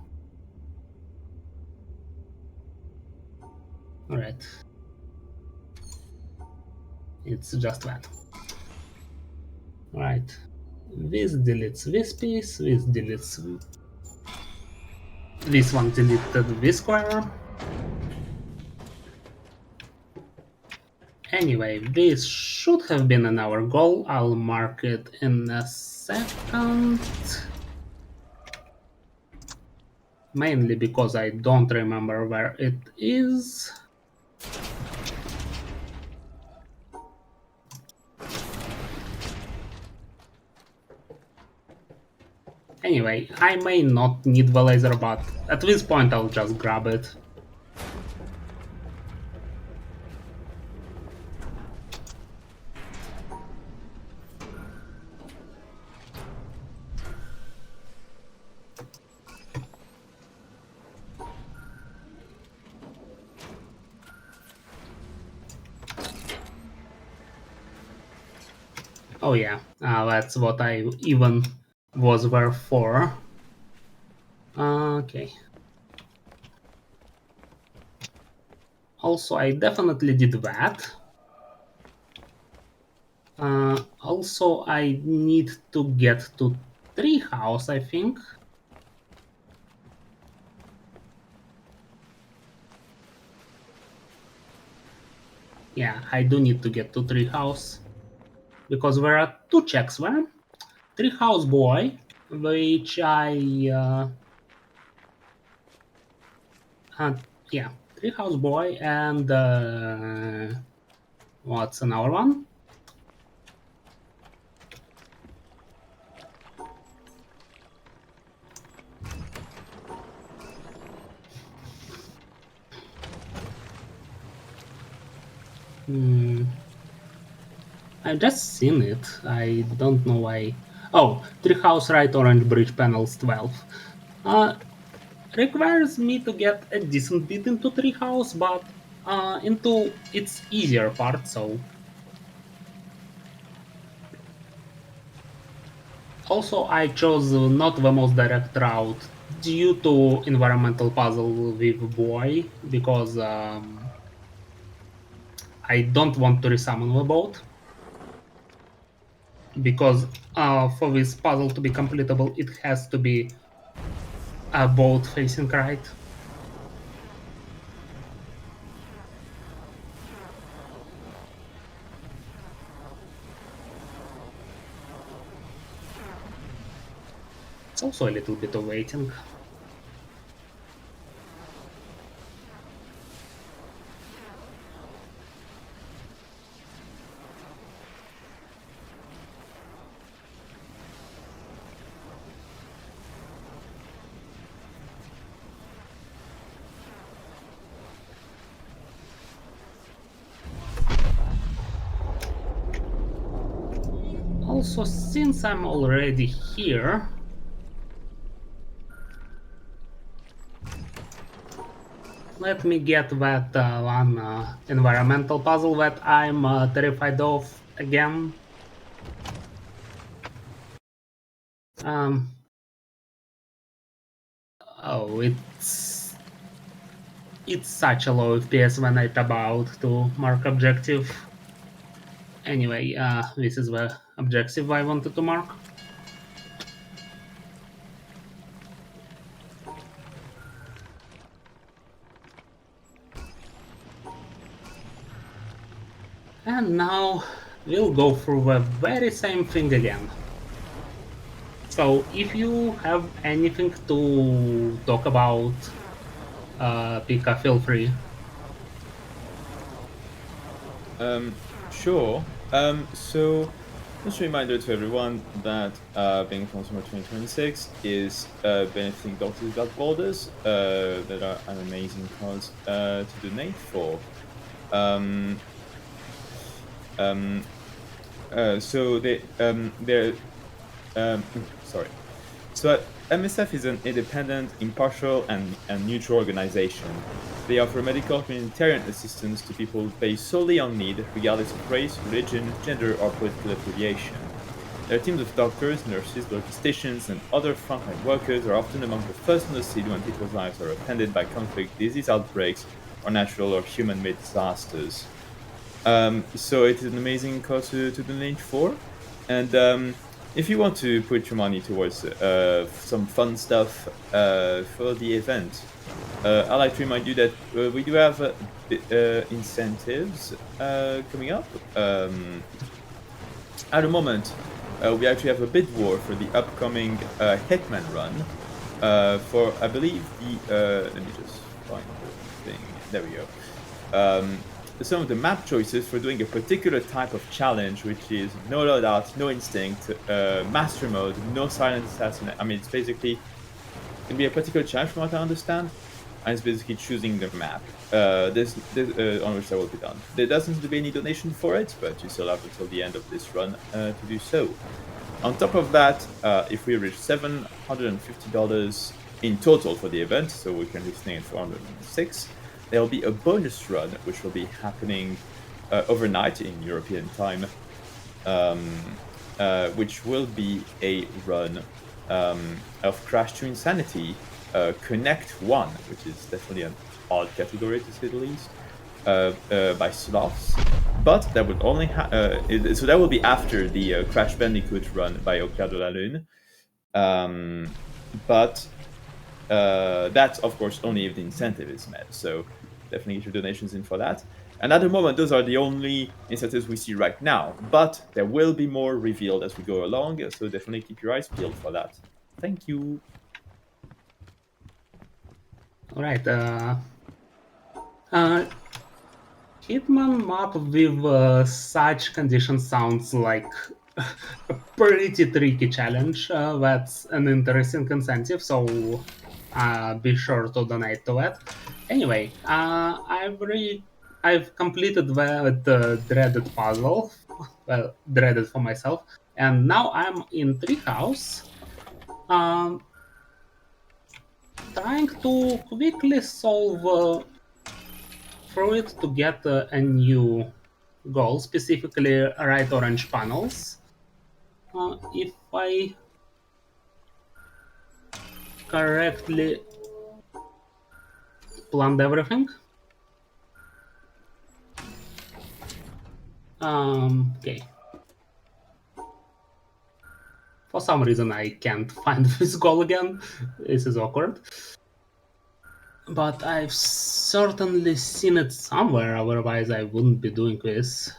Alright. It's just that. Right. This deletes this piece, this deletes... This one deleted this square. Anyway, this should have been an our goal. I'll mark it in a second. Mainly because I don't remember where it is. Anyway, I may not need the laser, but at this point I'll just grab it. Oh yeah, that's what I even was there for. Okay. Also, I definitely did that. Also, I need to get to Treehouse, I think. Yeah, I do need to get to Treehouse. Because there are two checks there. Treehouse Boy, which I... yeah, Treehouse Boy and... what's another one? I've just seen it. I don't know why. Oh, Treehouse Right Orange Bridge Panels 12. Requires me to get a decent bit into Treehouse, but into its easier part, so... Also, I chose not the most direct route due to environmental puzzle with Boy, because I don't want to resummon the boat. Because for this puzzle to be completable, it has to be a boat facing right. It's also a little bit of waiting. Also, since I'm already here, let me get that one environmental puzzle that I'm terrified of again. Oh, it's such a low FPS when I'm about to mark objective. Anyway, this is the objective I wanted to mark. And now we'll go through the very same thing again. So if you have anything to talk about, Pika, feel free. Sure. So just a reminder to everyone that Bingothon Summer 2026 is benefiting Doctors Without Borders that are an amazing cause to donate for. Um, so they're sorry. So MSF is an independent, impartial, and neutral organization. They offer medical humanitarian assistance to people based solely on need, regardless of race, religion, gender, or political affiliation. Their teams of doctors, nurses, logisticians, and other frontline workers are often among the first on the scene when people's lives are upended by conflict, disease outbreaks, or natural or human-made disasters. So it is an amazing cause to donate for. And if you want to put your money towards some fun stuff for the event, I'd like to remind you that we do have incentives coming up. At the moment, we actually have a bid war for the upcoming Hitman run. For I believe the let me just find the thing. There we go. Some of the map choices for doing a particular type of challenge, which is no loadout, no instinct, master mode, no silent assassin. I mean, it's basically can be a particular challenge from what I understand, and it's basically choosing the map. This on which that will be done. There doesn't seem to be any donation for it, but you still have until the end of this run to do so. On top of that, if we reach $750 in total for the event, so we can be staying at 406, there will be a bonus run which will be happening overnight in European time, which will be a run of Crash to Insanity Connect 1, which is definitely an odd category to say the least, by Sloths. But that would only so that will be after the Crash Bandicoot run by Au Clair de la Lune. But that's of course only if the incentive is met. So definitely get your donations in for that. And at the moment, those are the only incentives we see right now. But there will be more revealed as we go along. So definitely keep your eyes peeled for that. Thank you. All right. Hitman map with such conditions sounds like a pretty tricky challenge. That's an interesting incentive, so be sure to donate to it. Anyway, I've completed the dreaded puzzle, well, dreaded for myself, and now I'm in Treehouse, um, trying to quickly solve through it to get a new goal, specifically right orange panels. If I correctly planned everything. Okay. For some reason I can't find this goal again. This is awkward. But I've certainly seen it somewhere, otherwise I wouldn't be doing this.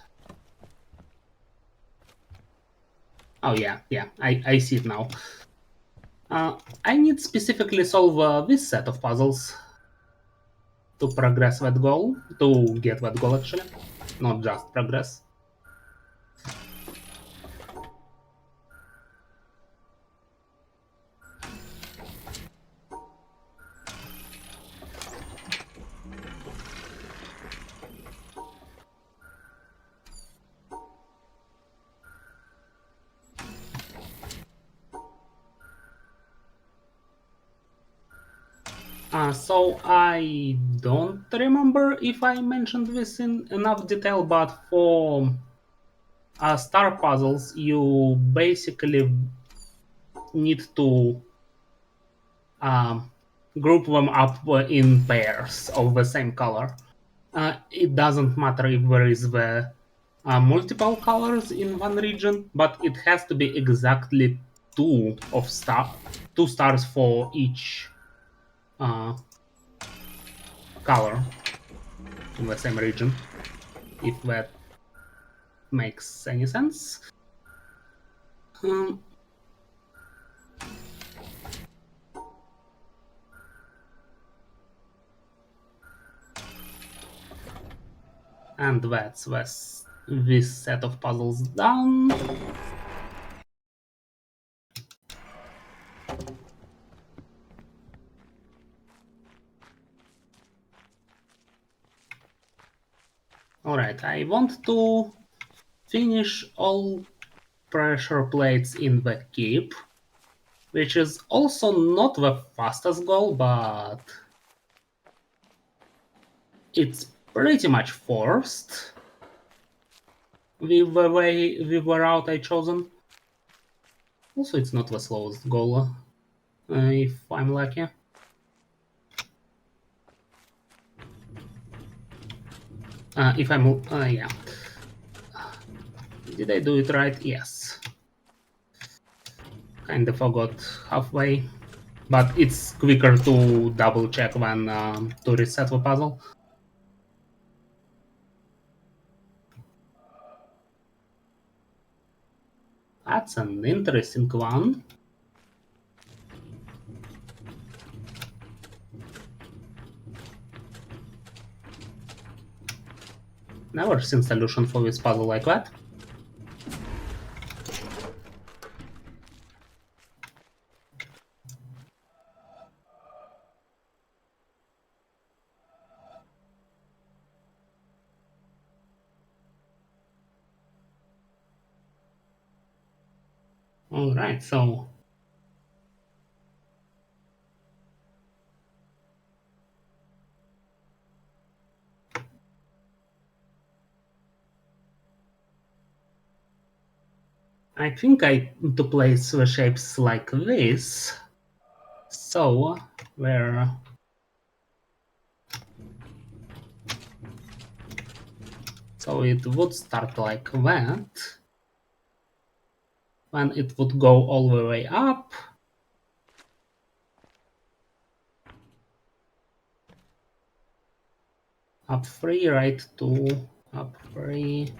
Oh yeah, I see it now. I need specifically solve this set of puzzles to progress that goal, to get that goal actually, not just progress. So I don't remember if I mentioned this in enough detail, but for star puzzles, you basically need to um, group them up in pairs of the same color. It doesn't matter if there is the multiple colors in one region, but it has to be exactly two stars for each color in the same region. If that makes any sense. And that's this set of puzzles done. Alright, I want to finish all pressure plates in the keep, which is also not the fastest goal, but it's pretty much forced with the route I chosen. Also, it's not the slowest goal, if I'm lucky. If I'm, yeah. Did I do it right? Yes. Kinda forgot halfway, but it's quicker to double check than to reset the puzzle. That's an interesting one. Never seen solution for this puzzle like that. Alright, so I think I need to place the shapes like this. So where it would start like that. When it would go all the way up. Up 3, right 2, up 3,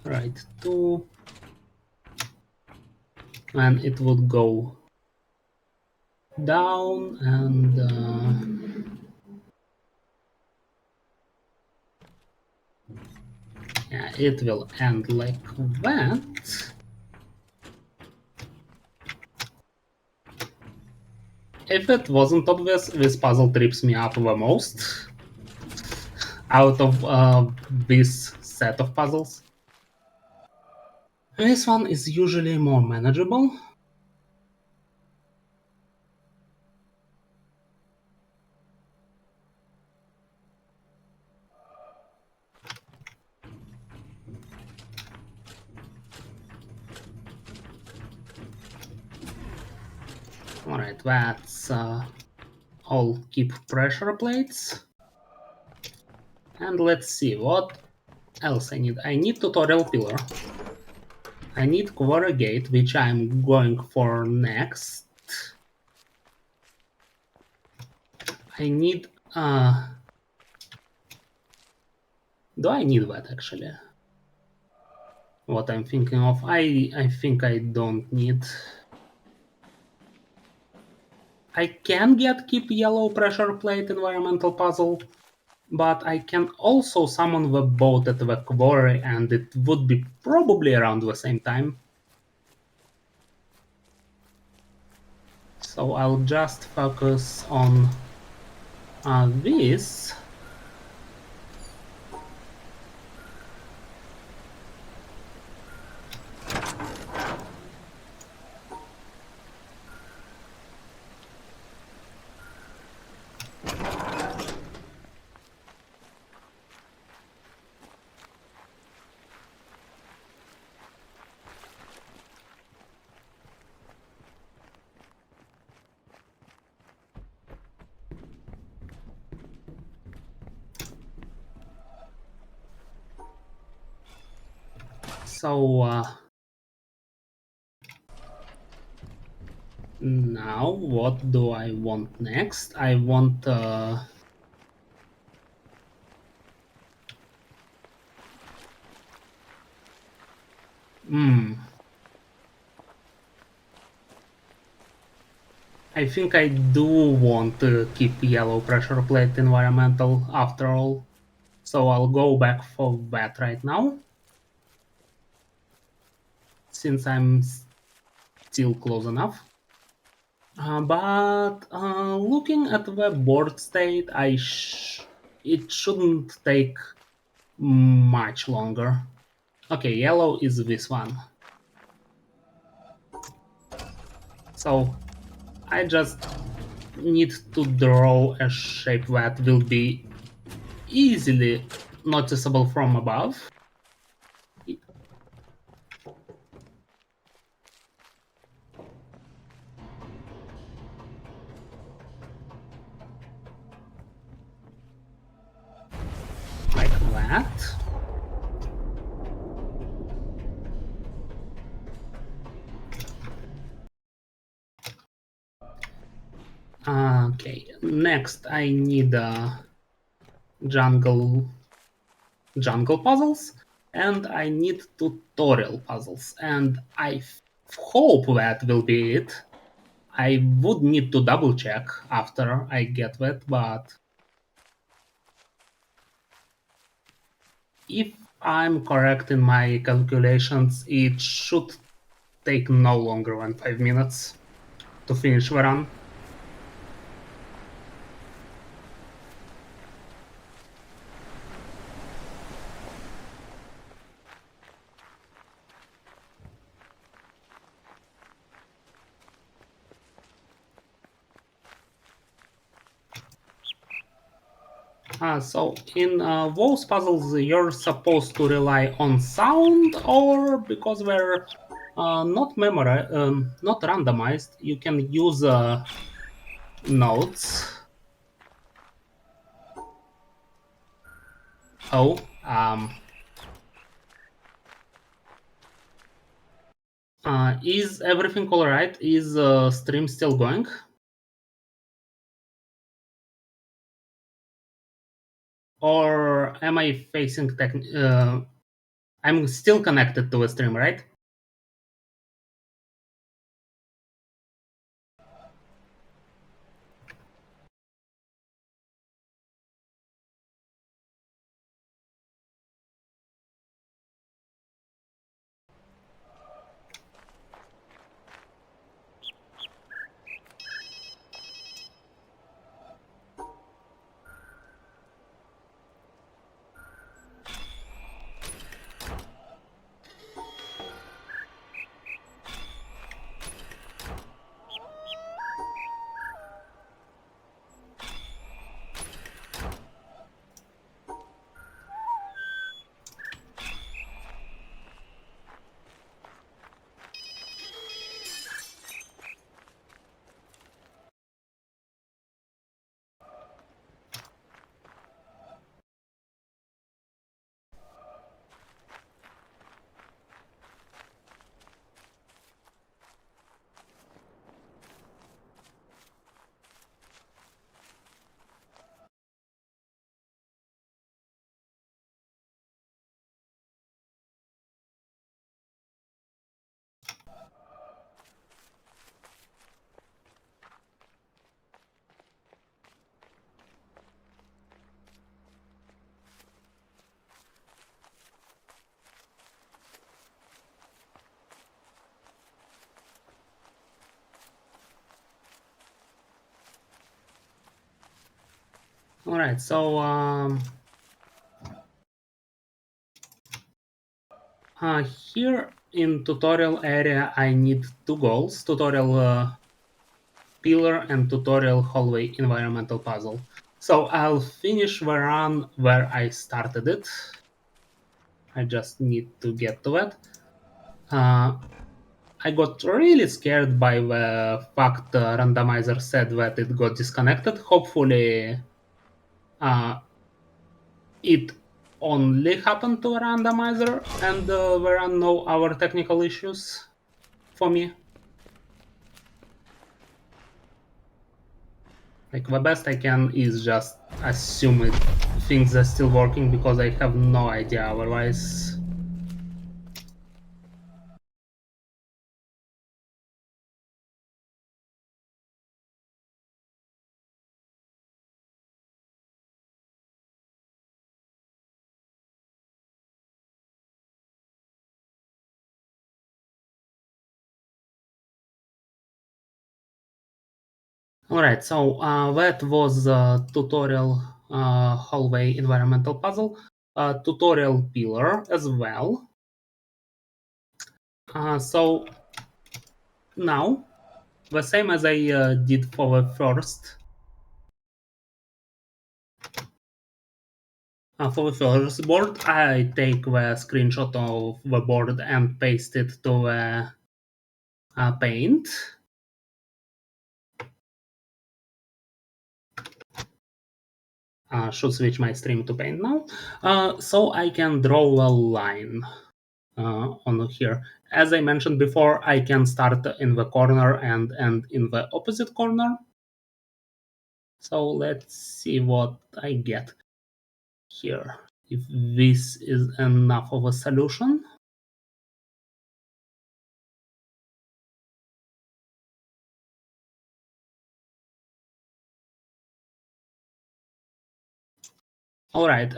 right 2. And it would go down and yeah, it will end like that. If it wasn't obvious, this puzzle trips me up the most out of this set of puzzles. This one is usually more manageable. Alright, that's all keep pressure plates. And let's see what else I need. I need tutorial pillar. I need quarry gate, which I'm going for next. I need do I need that actually? What I'm thinking of, I think I don't need. I can get keep yellow pressure plate environmental puzzle, but I can also summon the boat at the quarry and it would be probably around the same time. So I'll just focus on this. So now what do I want next? I want I think I do want to keep yellow pressure plate environmental after all. So I'll go back for that right now. Since I'm still close enough. But looking at the board state, it shouldn't take much longer. Okay, yellow is this one. So I just need to draw a shape that will be easily noticeable from above. Like that. Okay, next I need jungle puzzles, and I need tutorial puzzles, and I hope that will be it. I would need to double check after I get that, but if I'm correct in my calculations, it should take no longer than 5 minutes to finish the run. So in those puzzles, you're supposed to rely on sound, or because they're not randomized, you can use notes. Oh, is everything all right? Is stream still going? Or am I facing I'm still connected to a stream, right? All right, so here in tutorial area, I need two goals: tutorial pillar and tutorial hallway environmental puzzle. So I'll finish the run where I started it. I just need to get to it. I got really scared by the fact the randomizer said that it got disconnected. Hopefully, it only happened to a randomizer and there are no other technical issues for me. Like, the best I can is just assume things are still working because I have no idea otherwise. Alright, so that was tutorial hallway environmental puzzle, tutorial pillar as well. So now, the same as I did for the first board, I take the screenshot of the board and paste it to the paint. Should switch my stream to paint now. So I can draw a line on here. As I mentioned before, I can start in the corner and end in the opposite corner. So let's see what I get here. If this is enough of a solution. All right.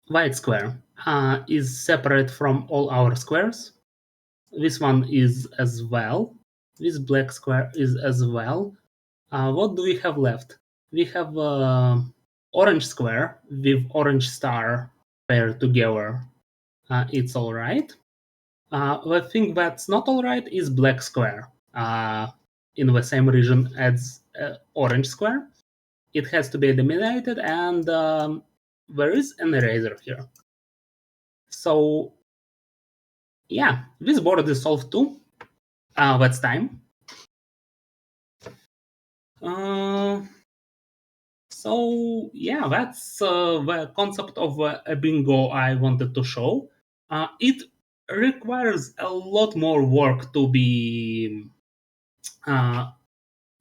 White square is separate from all our squares. This one is as well. This black square is as well. What do we have left? We have orange square with orange star paired together. It's all right. The thing that's not all right is black square in the same region as orange square. It has to be eliminated, and there is an eraser here. So yeah, this board is solved too. That's time. So yeah, that's the concept of a bingo I wanted to show. It requires a lot more work to be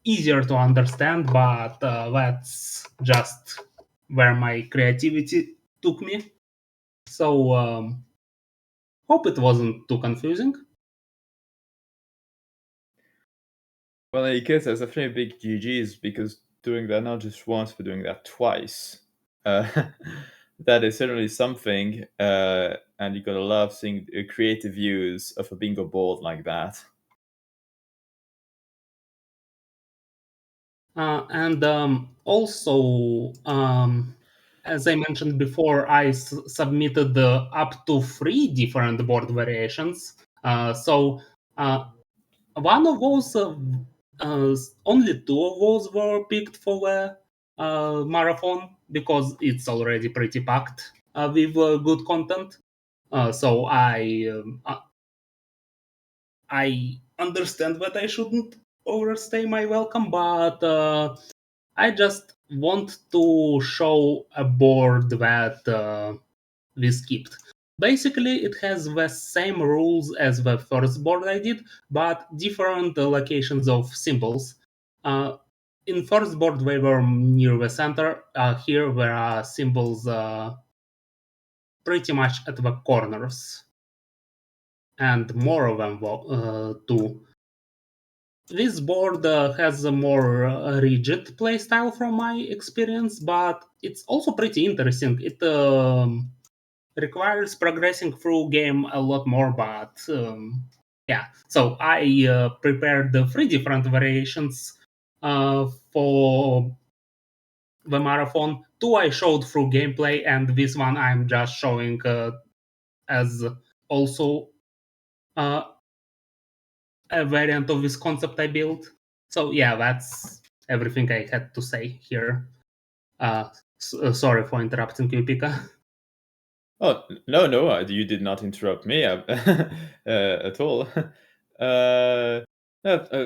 easier to understand, but that's just where my creativity took me. So hope it wasn't too confusing. Well, in any case, there's definitely a big GG's because doing that not just once, but doing that twice. That is certainly something, and you gotta love seeing creative views of a bingo board like that. And also, as I mentioned before, I submitted up to 3 different board variations. So one of those, only 2 of those were picked for the marathon because it's already pretty packed with good content. So I understand that I shouldn't overstay my welcome, but I just want to show a board that we skipped. Basically, it has the same rules as the first board I did, but different locations of symbols. In first board, they were near the center. Here, there are symbols pretty much at the corners, and more of them too. This board has a more rigid playstyle from my experience, but it's also pretty interesting. It requires progressing through game a lot more, but yeah. So I prepared the 3 different variations for the marathon. 2 I showed through gameplay, and this one I'm just showing as also uh, a variant of this concept I built. So yeah, that's everything I had to say here. Sorry for interrupting you, Pika. Oh no, you did not interrupt me at all. No,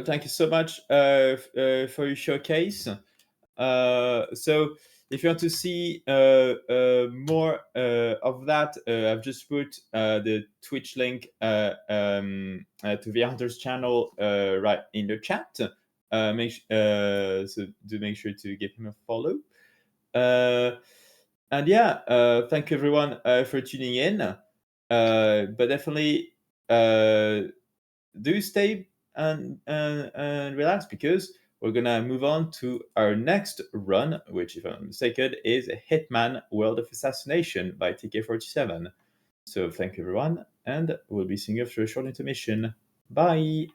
thank you so much for your showcase. So if you want to see more of that, I've just put the Twitch link to the Hunter's channel right in the chat. So do make sure to give him a follow. And yeah, thank you everyone for tuning in. But definitely do stay and relax because we're gonna move on to our next run, which, if I'm not mistaken, is Hitman World of Assassination by TK47. So thank you everyone, and we'll be seeing you after a short intermission. Bye.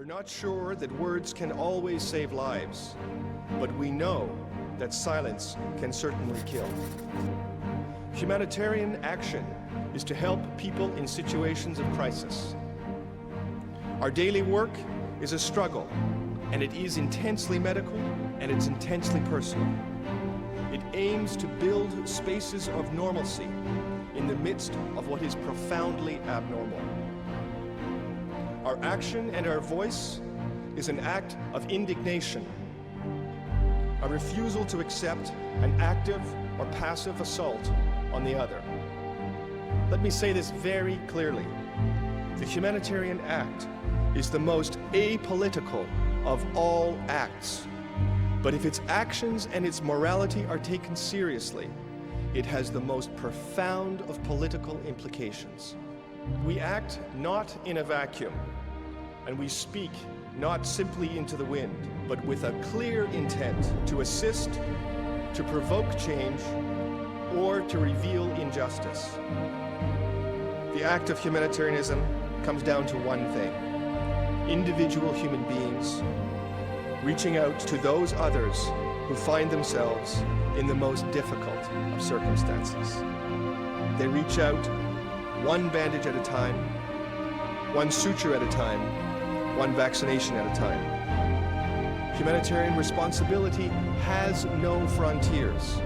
We're not sure that words can always save lives, but we know that silence can certainly kill. Humanitarian action is to help people in situations of crisis. Our daily work is a struggle, and it is intensely medical and it's intensely personal. It aims to build spaces of normalcy in the midst of what is profoundly abnormal. Our action and our voice is an act of indignation, a refusal to accept an active or passive assault on the other. Let me say this very clearly. The humanitarian act is the most apolitical of all acts. But if its actions and its morality are taken seriously, it has the most profound of political implications. We act not in a vacuum, and we speak not simply into the wind, but with a clear intent to assist, to provoke change, or to reveal injustice. The act of humanitarianism comes down to one thing: individual human beings reaching out to those others who find themselves in the most difficult of circumstances. They reach out one bandage at a time, one suture at a time, one vaccination at a time. Humanitarian responsibility has no frontiers.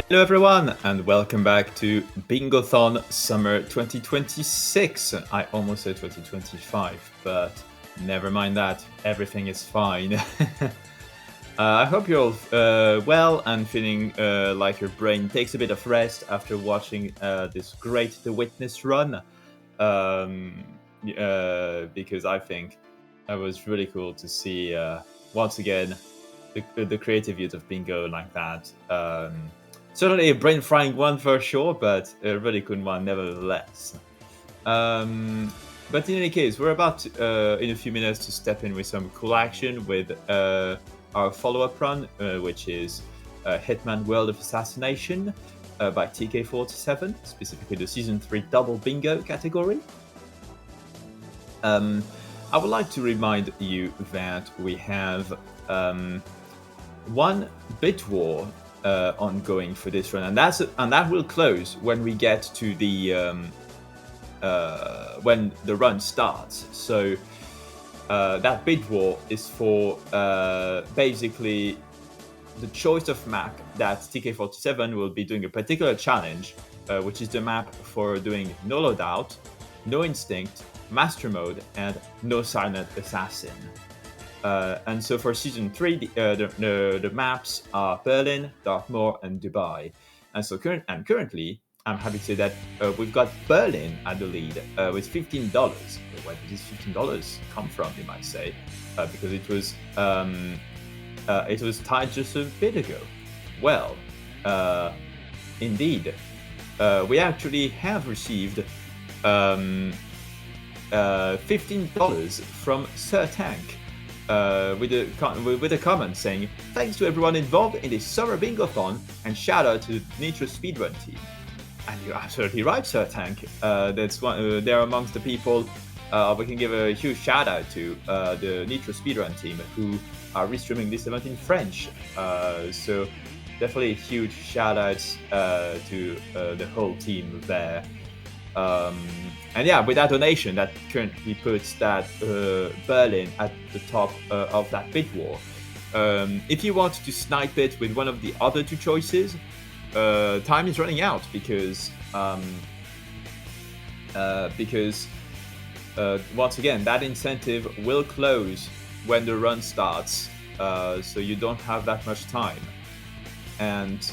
Hello everyone, and welcome back to Bingothon Summer 2026. I almost said 2025, but never mind that, everything is fine. I hope you're all well and feeling like your brain takes a bit of rest after watching this great The Witness run, because I think it was really cool to see once again the creative use of bingo like that. Certainly a brain-frying one for sure, but a really good one nevertheless. But in any case, we're about to, in a few minutes to step in with some cool action with our follow-up run, which is Hitman World of Assassination by TK47, specifically the Season 3 Double Bingo category. I would like to remind you that we have one bit war ongoing for this run, and that will close when we get to the when the run starts. So that bid war is for basically the choice of map that TK47 will be doing a particular challenge, which is the map for doing no loadout, no instinct, master mode, and no silent assassin. And so for Season 3, the maps are Berlin, Dartmoor, and Dubai. And so currently, I'm happy to say that we've got Berlin at the lead with $15. Where did this $15 come from, you might say? Because it was tied just a bit ago. Well, indeed, we actually have received $15 from Sir Tank with a comment saying, "Thanks to everyone involved in this summer Bingothon, and shout out to the Nitro Speedrun team." And you're absolutely right, Sir Tank. That's one. They're amongst the people we can give a huge shout out to the Nitro Speedrun team who are restreaming this event in French. So definitely huge shout outs to the whole team there. And yeah, with that donation, that currently puts that Berlin at the top of that bid war. If you want to snipe it with one of the other two choices, time is running out because once again, that incentive will close when the run starts, so you don't have that much time. And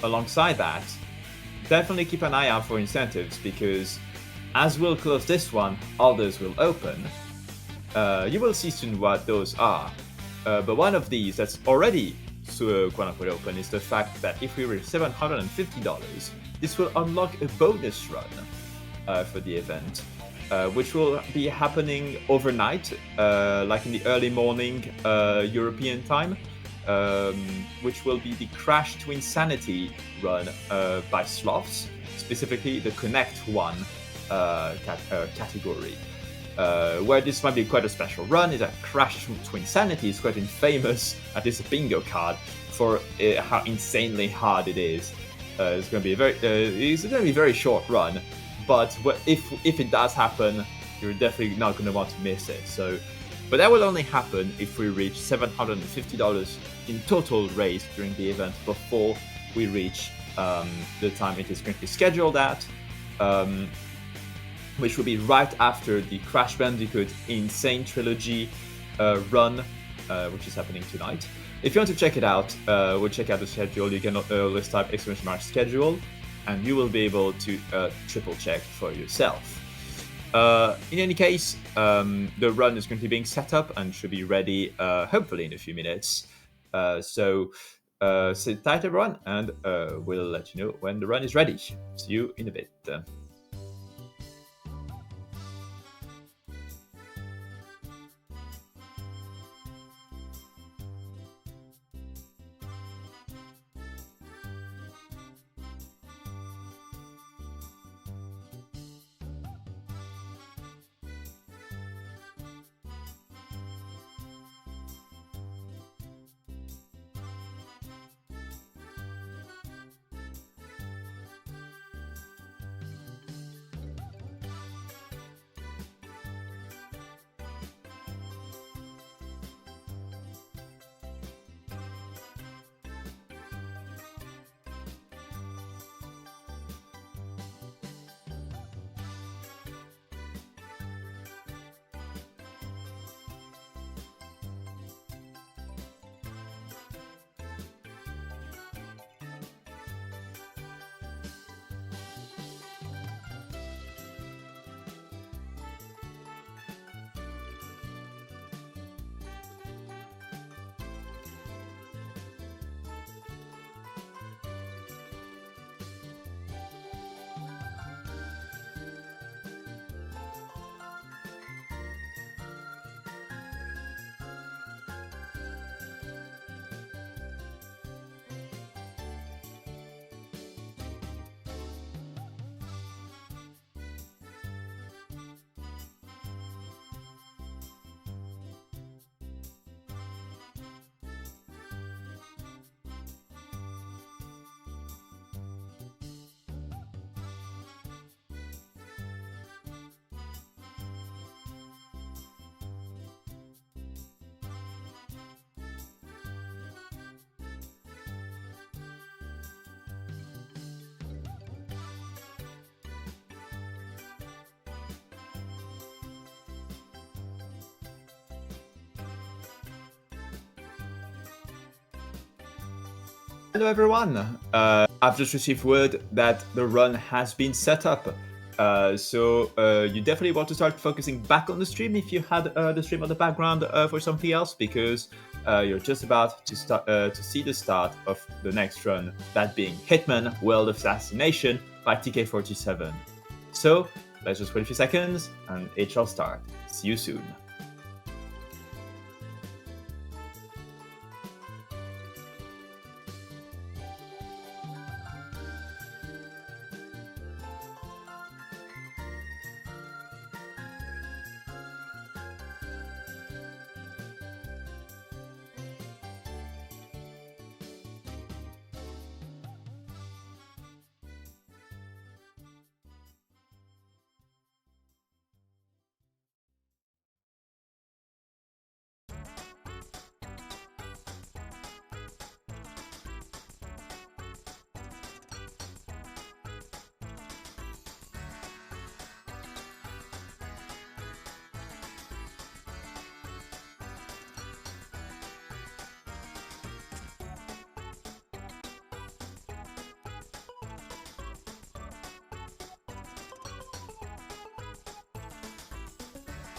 alongside that, definitely keep an eye out for incentives, because as we'll close this one, others will open. You will see soon what those are. But one of these that's already quote-unquote open is the fact that if we reach $750, this will unlock a bonus run for the event, which will be happening overnight, like in the early morning European time, which will be the Crash to Insanity run by Sloths, specifically the Connect 1 category. Where this might be quite a special run is that Crash to Insanity is quite famous at this bingo card for how insanely hard it is. It's going to be a very short run, but if it does happen, you're definitely not going to want to miss it. So, but that will only happen if we reach $750 in total raised during the event before we reach the time it is currently scheduled at. Which will be right after the Crash Bandicoot Insane Trilogy run, which is happening tonight. If you want to check it out, we'll check out the schedule. You can always type !schedule, and you will be able to triple check for yourself. In any case, the run is currently being set up and should be ready, hopefully in a few minutes. So sit tight, everyone, and we'll let you know when the run is ready. See you in a bit. Hello everyone! I've just received word that the run has been set up. So you definitely want to start focusing back on the stream if you had the stream on the background for something else, because you're just about to start to see the start of the next run, that being Hitman World of Assassination by TK47. So let's just wait a few seconds and it shall start. See you soon.